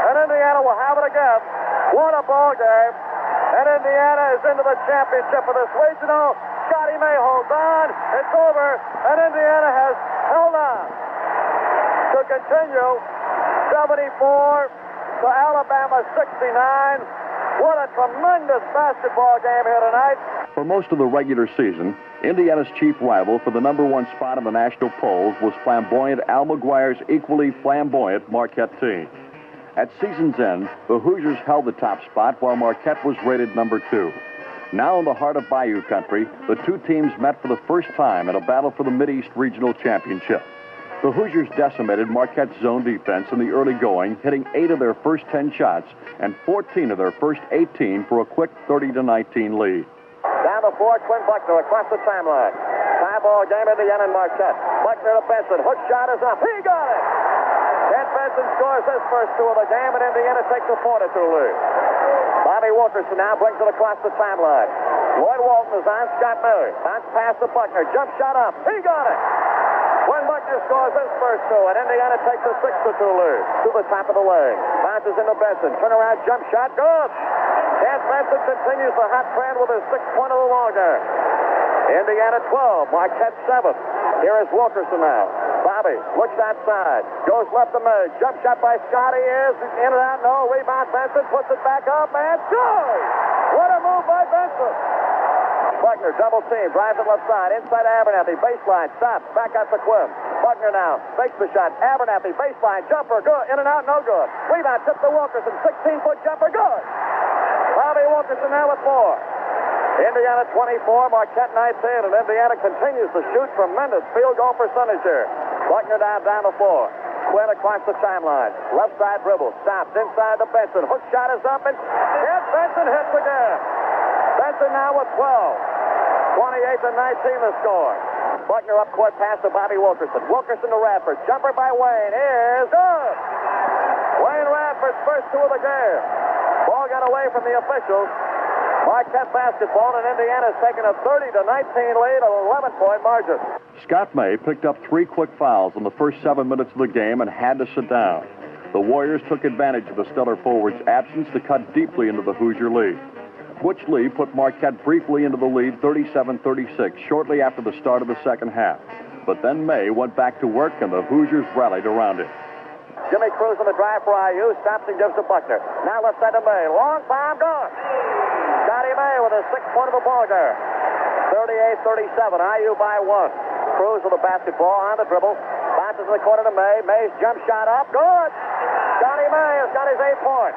And Indiana will have it again. What a ball game. And Indiana is into the championship of this regional. Scotty May holds on. It's over. And Indiana has held on to continue 74 to Alabama 69. What a tremendous basketball game here tonight. For most of the regular season, Indiana's chief rival for the #1 spot in the national polls was flamboyant Al McGuire's equally flamboyant Marquette team. At season's end, the Hoosiers held the top spot while Marquette was rated #2. Now in the heart of Bayou country, the two teams met for the first time in a battle for the Mideast Regional Championship. The Hoosiers decimated Marquette's zone defense in the early going, hitting 8 of their first 10 shots and 14 of their first 18 for a quick 30-19 lead. Down the floor, Quinn Buckner across the timeline. Tie ball game, Indiana and Marquette. Buckner to Benson. Hook shot is up. He got it! Ken Benson scores his first 2 of the game, and Indiana takes a 4-2 lead. Bobby Wilkerson now brings it across the timeline. Lloyd Walton is on Scott Murray. Bounce pass to Buckner. Jump shot up. He got it! Quinn Buckner scores his first 2, and Indiana takes a 6-2 lead. To the top of the lane. Bounces into Benson. Turnaround jump shot. Good! Ken Benson continues the hot trend with his 6th point of the long game. Indiana 12, Marquette 7. Here is Wilkerson now. Bobby looks outside. Goes left to Murray. Jump shot by Scotty is in and out. No. Rebound Benson. Puts it back up and scores! What a move by Benson. Buckner double team. Drives it left side. Inside Abernathy. Baseline. Stops. Back out to Quinn. Buckner now fakes the shot. Abernathy, baseline, jumper, good. In and out, no good. Rebound, tip to Wilkerson. 16-foot jumper, good. Bobby Wilkerson now with 4. Indiana 24, Marquette 19, and Indiana continues to shoot tremendous field goal percentage here. Buckner down the floor. Quinn across the timeline. Left side dribble. Stops inside to Benson. Hook shot is up and Benson hits again. Benson now with 12. 28-19 the score. Buckner up court pass to Bobby Wilkerson. Wilkerson to Radford. Jumper by Wayne is good. Wayne Radford's first 2 of the game. Ball got away from the officials. Marquette basketball, and Indiana's taken a 30-19 lead, an 11-point margin. Scott May picked up 3 quick fouls in the first 7 minutes of the game and had to sit down. The Warriors took advantage of the stellar forward's absence to cut deeply into the Hoosier lead. Butch Lee put Marquette briefly into the lead 37-36 shortly after the start of the second half. But then May went back to work, and the Hoosiers rallied around him. Jimmy Cruz on the drive for IU. Stops and gives to Buckner. Now left side to May. Long bomb, gone. Scotty May with his 6th point of the ball game. 38-37. IU by 1. Cruz with the basketball on the dribble. Bounces in the corner to May. May's jump shot up. Good. Scotty May has got his 8 points.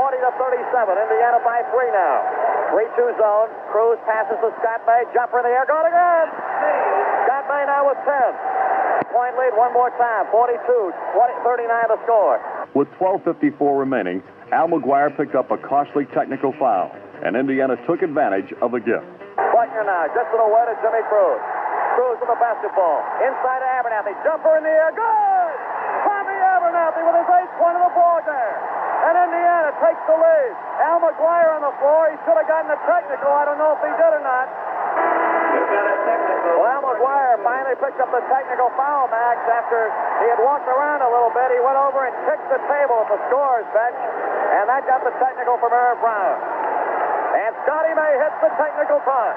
40-37. Indiana by 3 now. 3-2 zone. Cruz passes to Scott May. Jumper in the air. Good again. Scott May now with 10. Point lead one more time. 42-39 the score. With 12:54 remaining, Al McGuire picked up a costly technical foul, and Indiana took advantage of the gift. Buckner now, just to the way to Jimmy Cruz. Cruz with the basketball. Inside to Abernathy. Jumper in the air. Good! Tommy Abernathy with his 8th point of the ball game. And Indiana takes the lead. Al McGuire on the floor. He should have gotten a technical. I don't know if he did or not. Well, Al McGuire finally picked up the technical foul, Max, after he had walked around a little bit. He went over and kicked the table at the scorer's bench, and that got the technical from Irv Brown. And Scotty May hits the technical punt.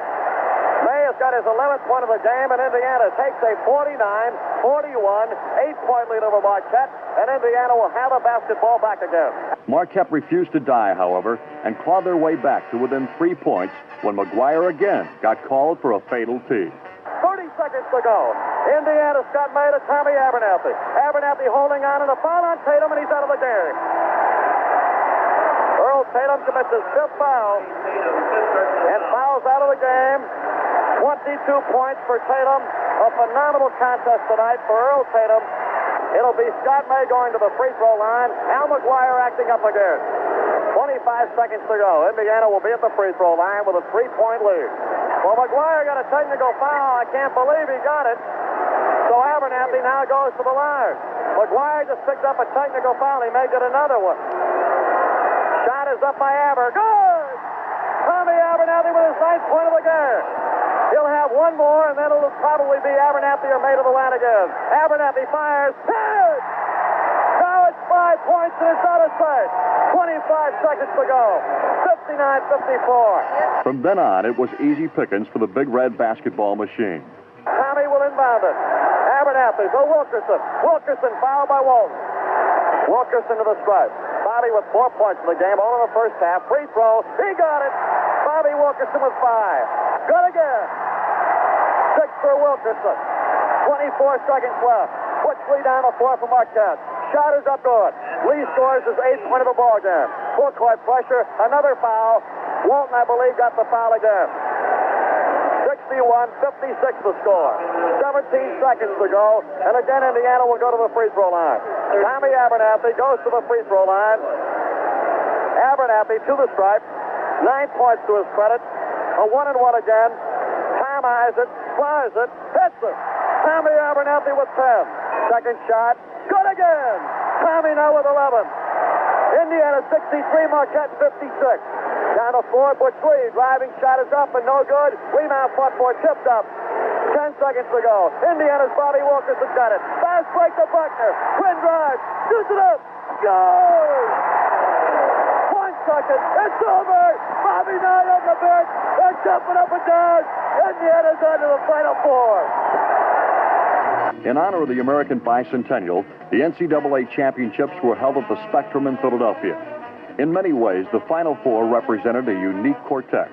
May has got his 11th point of the game, and Indiana takes a 49-41 8-point lead over Marquette, and Indiana will have the basketball back again. Marquette refused to die, however, and clawed their way back to within 3 points when McGuire again got called for a fatal tee. 30 seconds to go. Indiana's got May to Tommy Abernathy. Abernathy holding on, and a foul on Tatum, and he's out of the game. Earl Tatum commits his 5th foul and fouls out of the game. 22 points for Tatum. A phenomenal contest tonight for Earl Tatum. It'll be Scott May going to the free throw line. Al McGuire acting up again. 25 seconds to go. Indiana will be at the free throw line with a 3-point lead. Well, McGuire got a technical foul. I can't believe he got it. So Abernathy now goes to the line. McGuire just picked up a technical foul. He may get another one. Shot is up by Aber. Good! Tommy Abernathy with his 9th point of the game. He'll have one more, and then it'll probably be Abernathy or May to the line again. Abernathy fires. Hit! Now it's 5 points, and it's out of sight. 25 seconds to go. 59-54. From then on, it was easy pickings for the Big Red basketball machine. Tommy will inbound it. Abernathy to Wilkerson. Wilkerson fouled by Walton. Wilkerson to the stripe. Bobby with 4 points in the game, all in the first half. Free throw. He got it. Bobby Wilkerson with 5. Good again. 6 for Wilkerson. 24 seconds left. Butch Lee down the floor for Marquette. Shot is up good. Lee scores his 8th point of the ball game. Full court pressure. Another foul. Walton, I believe, got the foul again. 61-56 the score. 17 seconds to go. And again, Indiana will go to the free throw line. Tommy Abernathy goes to the free throw line. Abernathy to the stripe. 9 points to his credit. A 1-and-1 again. Tom eyes it, flies it, hits it. Tommy Abernathy with 10. Second shot. Good again. Tommy now with 11. Indiana 63, Marquette 56. Down the floor, Butch Lee. Driving shot is up and no good. Rebound fought for, tipped up. 10 seconds to go. Indiana's Bobby Wilkerson got it. Fast break to Buckner. Twin drive. Shoots it up. Goal! 1 second. It's over. Bobby Knight on the bench. They're jumping up and down. Indiana's on to the Final Four. In honor of the American Bicentennial, the NCAA championships were held at the Spectrum in Philadelphia. In many ways, the Final Four represented a unique quartet.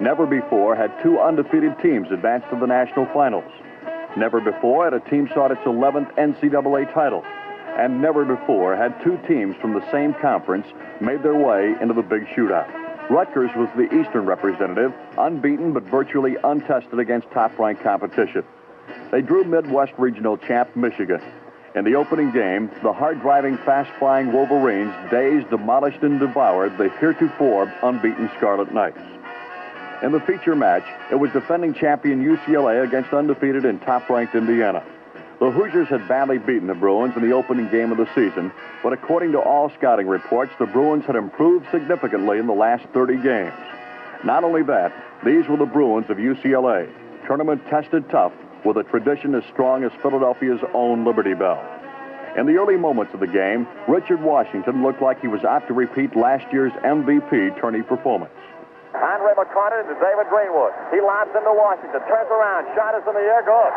Never before had 2 undefeated teams advanced to the national finals. Never before had a team sought its 11th NCAA title. And never before had two teams from the same conference made their way into the big shootout. Rutgers was the Eastern representative, unbeaten but virtually untested against top-ranked competition. They drew Midwest Regional champ Michigan. In the opening game, the hard-driving, fast-flying Wolverines dazed, demolished, and devoured the heretofore unbeaten Scarlet Knights. In the feature match, it was defending champion UCLA against undefeated and top-ranked Indiana. The Hoosiers had badly beaten the Bruins in the opening game of the season, but according to all scouting reports, the Bruins had improved significantly in the last 30 games. Not only that, these were the Bruins of UCLA, tournament-tested tough, with a tradition as strong as Philadelphia's own Liberty Bell. In the early moments of the game, Richard Washington looked like he was out to repeat last year's MVP tourney performance. Andre McCarter to David Greenwood. He lobs into Washington, turns around, shot is in the air, good.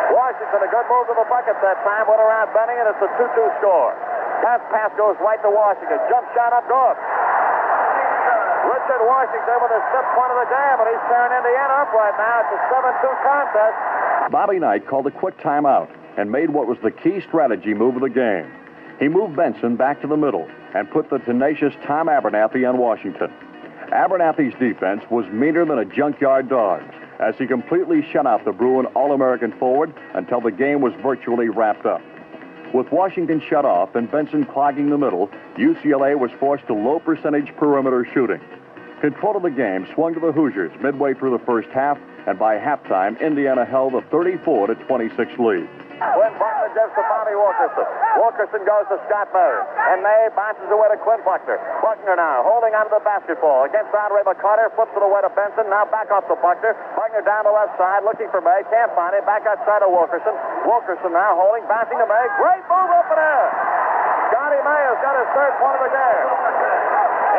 Washington, a good move to the bucket that time, went around Benning, and it's a 2-2 score. Pass goes right to Washington. Jump shot up, good. Richard Washington with his fifth point of the game, and he's tearing Indiana up right now. It's a 7-2 contest. Bobby Knight called a quick timeout and made what was the key strategy move of the game. He moved Benson back to the middle and put the tenacious Tom Abernathy on Washington. Abernathy's defense was meaner than a junkyard dog's, as he completely shut out the Bruin All-American forward until the game was virtually wrapped up. With Washington shut off and Benson clogging the middle, UCLA was forced to low-percentage perimeter shooting. Control of the game swung to the Hoosiers midway through the first half, and by halftime, Indiana held a 34-26 lead. Quinn Buckner gives to Bobby Wilkerson. Wilkerson goes to Scott May. And May bounces away to Quinn Buckner. Buckner now holding onto the basketball against Andre McCarter. Flips it away to Benson. Now back off to Buckner. Buckner down the left side looking for May. Can't find it. Back outside of Wilkerson. Wilkerson now holding, bouncing to May. Great move up in there. Scotty May has got his third point of the game.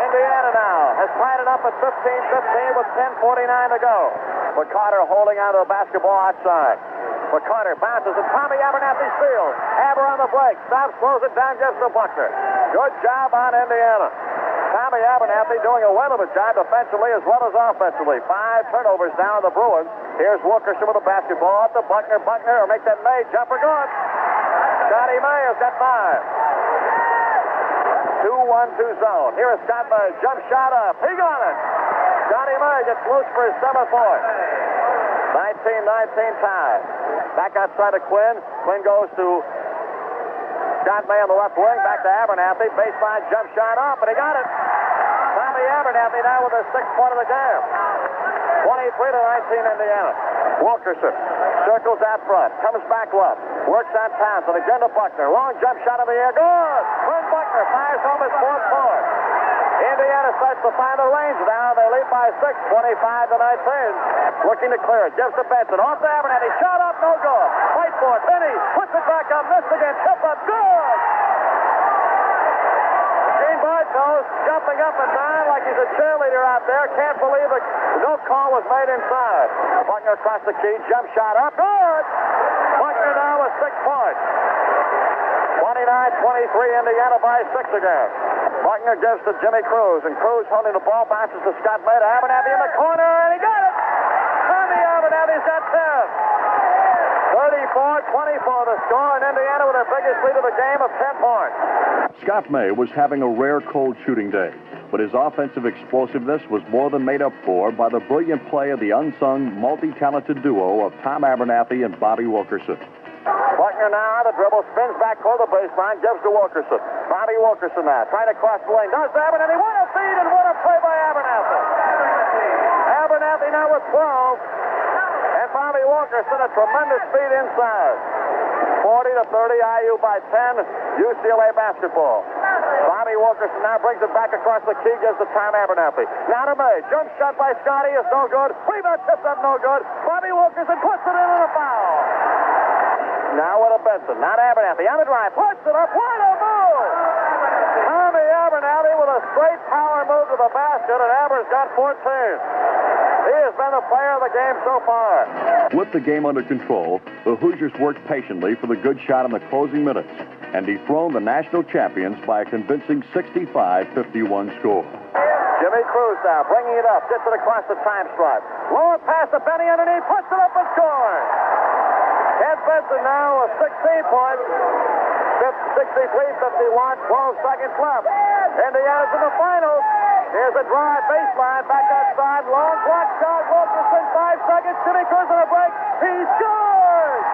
Indiana now has tied it up at 15-15 with 10:49 to go. McCarter holding onto the basketball outside. McCarter bounces, and Tommy Abernathy steals. Aber on the break. Stops, slows it down, gives to Buckner. Good job on Indiana. Tommy Abernathy doing a well of a job defensively as well as offensively. 5 turnovers down on the Bruins. Here's Wilkerson with the basketball up to Buckner. Buckner will make that May jumper good. Scotty May has got 5. 2-1-2 zone. Here is Scott May. Jump shot up. He got it. Scotty May gets loose for his 7th point. 19-19 tie. Back outside of Quinn. Quinn goes to Scott May on the left wing. Back to Abernathy. Baseline jump shot up, and he got it. Tommy Abernathy now with his 6th point of the game. 23-19 Indiana. Wilkerson circles out front. Comes back left. Works on Townsend. Again to Buckner. Long jump shot in the air. Good. Quinn Buckner fires home his 4th point. Indiana starts to find the range now. They lead by 6, 25-19. Looking to clear it. Gives to Benson. Off to Abernathy. Shot up. No good. Fight for it. Finney puts it back up. Missed again. Tip up. Good. Gene Bartos jumping up and down like he's a cheerleader out there. Can't believe it. No call was made inside. Buckner across the key. Jump shot up. Good. Buckner now with 6 points. 29-23 Indiana by 6 again. Buckner gives to Jimmy Cruz, and Cruz holding the ball, bounces to Scott May to Abernathy in the corner, and he got it! Tommy Abernathy's got 10. 34-24 the score, and Indiana with their biggest lead of the game of 10 points. Scott May was having a rare cold shooting day, but his offensive explosiveness was more than made up for by the brilliant play of the unsung, multi-talented duo of Tom Abernathy and Bobby Wilkerson. Buckner now on the dribble, spins back toward the baseline, gives to Wilkerson. Bobby Wilkerson now, trying to cross the lane. Does Abernathy. What a feed and what a play by Abernathy. Abernathy now with 12. And Bobby Wilkerson, a tremendous feed inside. 40-30, IU by 10, UCLA basketball. Bobby Wilkerson now brings it back across the key, gives to Tom Abernathy. Now to May. Jump shot by Scotty is no good. Rebound tipped up, no good. Bobby Wilkerson puts it in and a foul. Now with a Benson, not Abernathy. On the drive, puts it up. What a move! Tommy Abernathy with a straight power move to the basket, and Aber's got 14. He has been the player of the game so far. With the game under control, the Hoosiers worked patiently for the good shot in the closing minutes and dethroned the national champions by a convincing 65-51 score. Jimmy Cruz now bringing it up, gets it across the time stripe. Low pass to Benny underneath, puts it up and scores. Ken Benson now with 16 points. 63, 51, 12 seconds left. Indiana's in the finals. Here's a drive, baseline, back outside, long block shot, Wilkerson, 5 seconds, Jimmy Cruz on a break. He scores!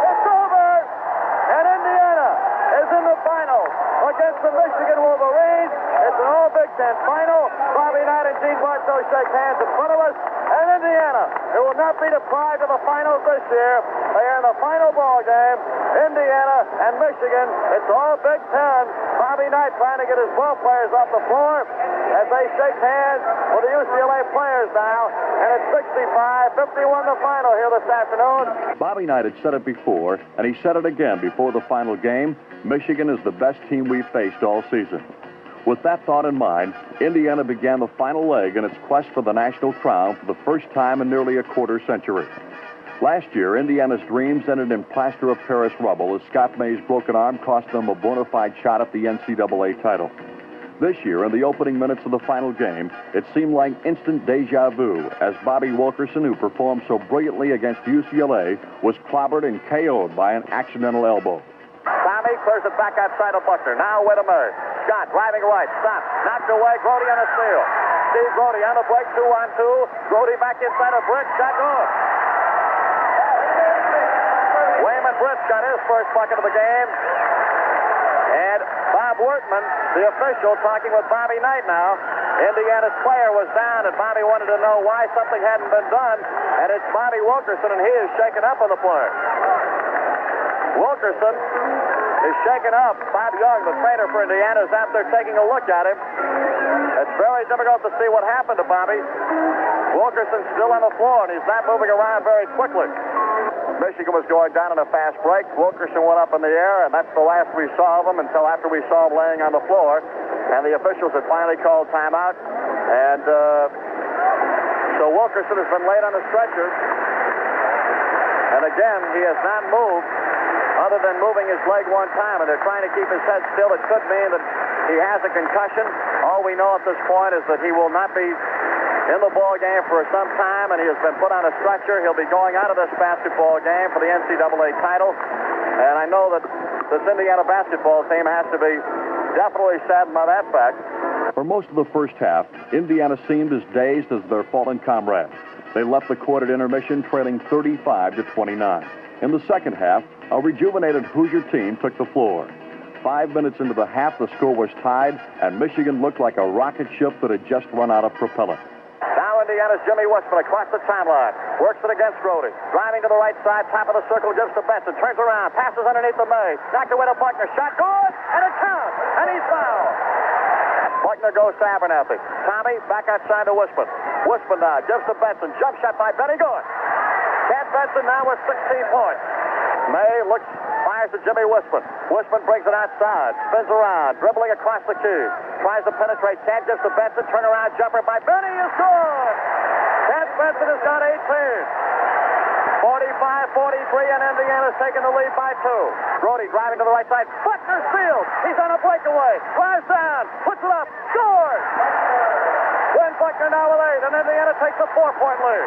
It's over! And Indiana is in the finals against the Michigan Wolverines. It's an all-Big Ten final. Bobby Knight and Gene Bartow shake hands in front of us. And Indiana, who will not be deprived of the finals this year, they are in the final ball game. Indiana and Michigan. It's all Big Ten. Bobby Knight trying to get his ball players off the floor as they shake hands with the UCLA players now. And it's 65-51 the final here this afternoon. Bobby Knight had said it before, and he said it again before the final game. Michigan is the best team we've faced all season. With that thought in mind, Indiana began the final leg in its quest for the national crown for the first time in nearly a quarter century. Last year, Indiana's dreams ended in plaster of Paris rubble as Scott May's broken arm cost them a bona fide shot at the NCAA title. This year, in the opening minutes of the final game, it seemed like instant deja vu as Bobby Wilkerson, who performed so brilliantly against UCLA, was clobbered and KO'd by an accidental elbow. Tommy clears it back outside of Buckner. Now with a Murray. Scott driving right. Stop. Knocked away. Grody on a steal. Steve Grody on the break. 2-on-2. Grody back inside a brick. Shot good. Wayman Britt got his first bucket of the game. And Bob Wertman, the official, talking with Bobby Knight now. Indiana's player was down, and Bobby wanted to know why something hadn't been done. And it's Bobby Wilkerson, and he is shaken up on the play. Wilkerson is shaken up. Bob Young, the trainer for Indiana, is out there taking a look at him. It's very difficult to see what happened to Bobby. Wilkerson's still on the floor, and he's not moving around very quickly. Michigan was going down in a fast break. Wilkerson went up in the air, and that's the last we saw of him until after we saw him laying on the floor. And the officials had finally called timeout. And so Wilkerson has been laid on the stretcher. And again, he has not moved other than moving his leg one time, and they're trying to keep his head still. It could mean that he has a concussion. All we know at this point is that he will not be in the ball game for some time, and he has been put on a stretcher. He'll be going out of this basketball game for the NCAA title. And I know that this Indiana basketball team has to be definitely saddened by that fact. For most of the first half, Indiana seemed as dazed as their fallen comrades. They left the court at intermission trailing 35-29. In the second half, a rejuvenated Hoosier team took the floor. 5 minutes into the half, the score was tied, and Michigan looked like a rocket ship that had just run out of propellant. Now Indiana's Jimmy Westman across the timeline. Works it against Grody. Driving to the right side, top of the circle, gives to Benson. Turns around, passes underneath the May. Knocked away to Buckner. Shot good, and it counts. And he's fouled. Buckner goes to Abernathy. Tommy back outside to Westman. Westman now gives to Benson. Jump shot by Benny. Good. Cat Benson now with 16 points. May looks, fires to Jimmy Westman. Westman brings it outside, spins around, dribbling across the key. Tries to penetrate. Cat gives to Benson. Turnaround jumper by Benny is good. Cat Benson has got 18. 45-43, and Indiana's taking the lead by 2. Grody driving to the right side. Buckner steals. He's on a breakaway. Drives down. Puts it up. Scores. Glenn Buckner now with 8, and Indiana takes a 4-point lead.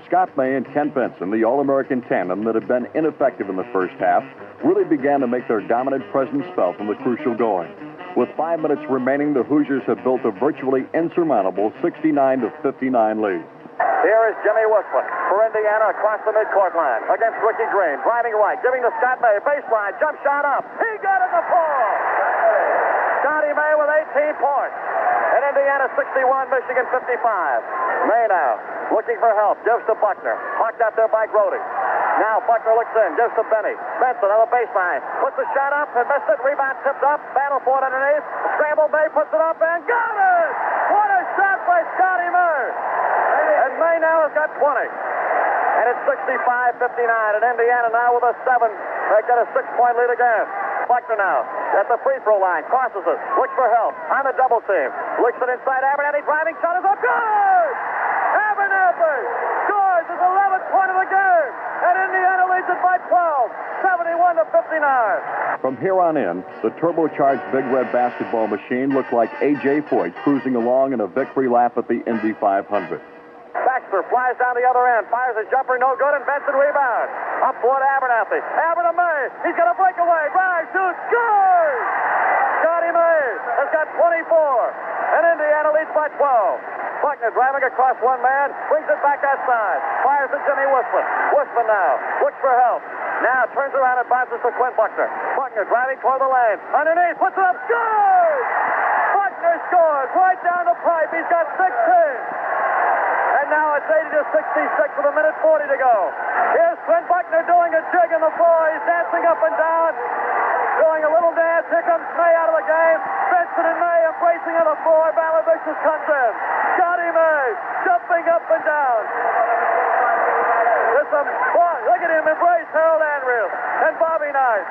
Scott May and Ken Benson, the All-American tandem that had been ineffective in the first half, really began to make their dominant presence felt from the crucial going. With 5 minutes remaining, the Hoosiers had built a virtually insurmountable 69-59 lead. Here is Jimmy Westman for Indiana across the midcourt line against Ricky Green. Driving right, giving to Scott May. Baseline, jump shot up. He got it to fall. Scotty May with 18 points. And Indiana 61, Michigan 55. May now looking for help. Gives to Buckner. Hawked out there by Grody. Now Buckner looks in. Gives to Benny. Benson on the baseline. Puts the shot up and missed it. Rebound tipped up. Battle for it underneath. Scramble. May puts it up and got it. What a shot by Scotty May. And May now has got 20. And it's 65-59. And Indiana now with a 7. They got a 6-point lead again. Buckner now at the free throw line. Crosses it. Looks for help on the double team. Looks it inside Abernathy. Driving shot is up. Good! Abernathy scores his 11th point of the game. And Indiana leads leads it by 12, 71 to 59. From here on in, the turbocharged Big Red basketball machine looked like A.J. Foyt cruising along in a victory lap at the Indy 500. Baxter flies down the other end, fires a jumper, no good, and Benson rebounds. Up toward Abernathy. May. He's got a breakaway. Drive, shoots, scores! Johnny May has got 24, and Indiana leads by 12. Buckner driving across one man, brings it back outside. Fires to Jimmy Wissman. Wissman now looks for help. Now turns around and bounces to Quinn Buckner. Buckner driving toward the lane. Underneath, puts it up, scores! Buckner scores right down the pipe. He's got 16. And now it's 80 to 66 with a minute 40 to go. Here's Quinn Buckner doing a jig on the floor. He's dancing up and down, doing a little dance. Here comes May out of the game. Benson and May embracing on the floor. Valavicius comes in. Johnny May jumping up and down. Look at him embrace Harold Andrews and Bobby Knight.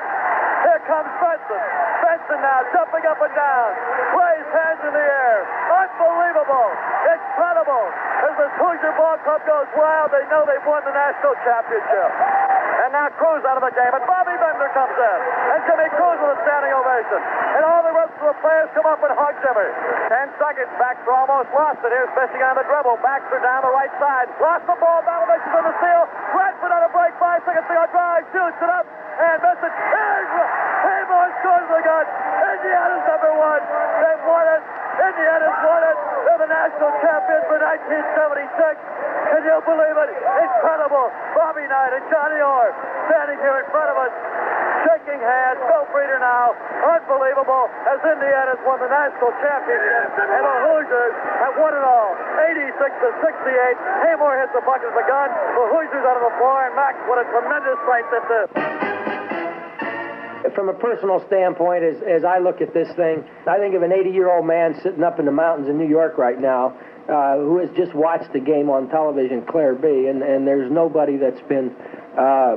Here comes Benson. Benson now jumping up and down. Raised hands in the air. Unbelievable. Incredible. As the Hoosier Ball Club goes wild, they know they've won the national championship. And now Cruz out of the game, and Bobby Bender comes in. And Jimmy Cruz with a standing ovation. And all the rest of the players come up and hug Jimmy. 10 seconds, Baxter almost lost it. Here's Fishing on the dribble. Baxter down the right side. Lost the ball, Valavicius on the steal. Radford on a break, 5 seconds to go. Drive, shoots it up. And Benson, Haymore scores the gun. Indiana's number one. They've won it. Indiana's won it. They're the national champions for 1976. Can you believe it? Incredible. Bobby Knight and Johnny Orr standing here in front of us, shaking hands. Bill Frieder now. Unbelievable. As Indiana's won the national championship. And the Hoosiers have won it all. 86 to 68. Haymore hits the bucket of the gun. The Hoosiers out of the floor. And Max, what a tremendous sight this is. From a personal standpoint, as I look at this thing, I think of an 80-year-old man sitting up in the mountains in New York right now who has just watched the game on television, Claire B., and there's nobody that's been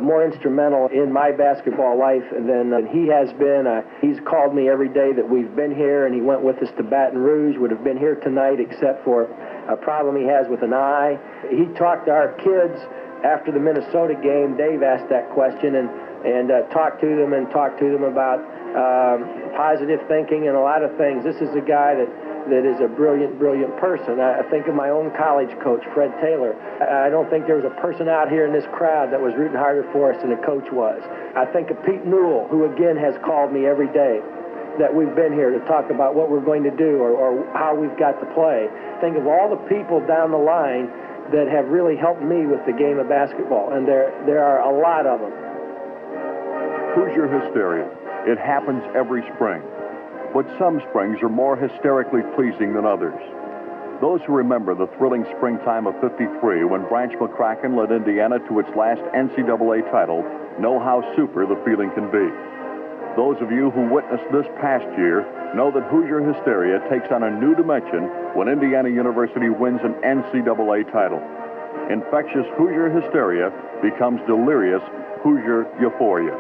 more instrumental in my basketball life than he has been. He's called me every day that we've been here, and he went with us to Baton Rouge, would have been here tonight except for a problem he has with an eye. He talked to our kids after the Minnesota game. Dave asked that question, and talk to them about positive thinking and a lot of things. This is a guy that is a brilliant person. I think of my own college coach, Fred Taylor. I don't think there was a person out here in this crowd that was rooting harder for us than the coach was. I think of Pete Newell, who again has called me every day that we've been here to talk about what we're going to do or how we've got to play. Think of all the people down the line that have really helped me with the game of basketball, and there are a lot of them. Hoosier hysteria. It happens every spring. But some springs are more hysterically pleasing than others. Those who remember the thrilling springtime of '53 when Branch McCracken led Indiana to its last NCAA title know how super the feeling can be. Those of you who witnessed this past year know that Hoosier hysteria takes on a new dimension when Indiana University wins an NCAA title. Infectious Hoosier hysteria becomes delirious Hoosier euphoria.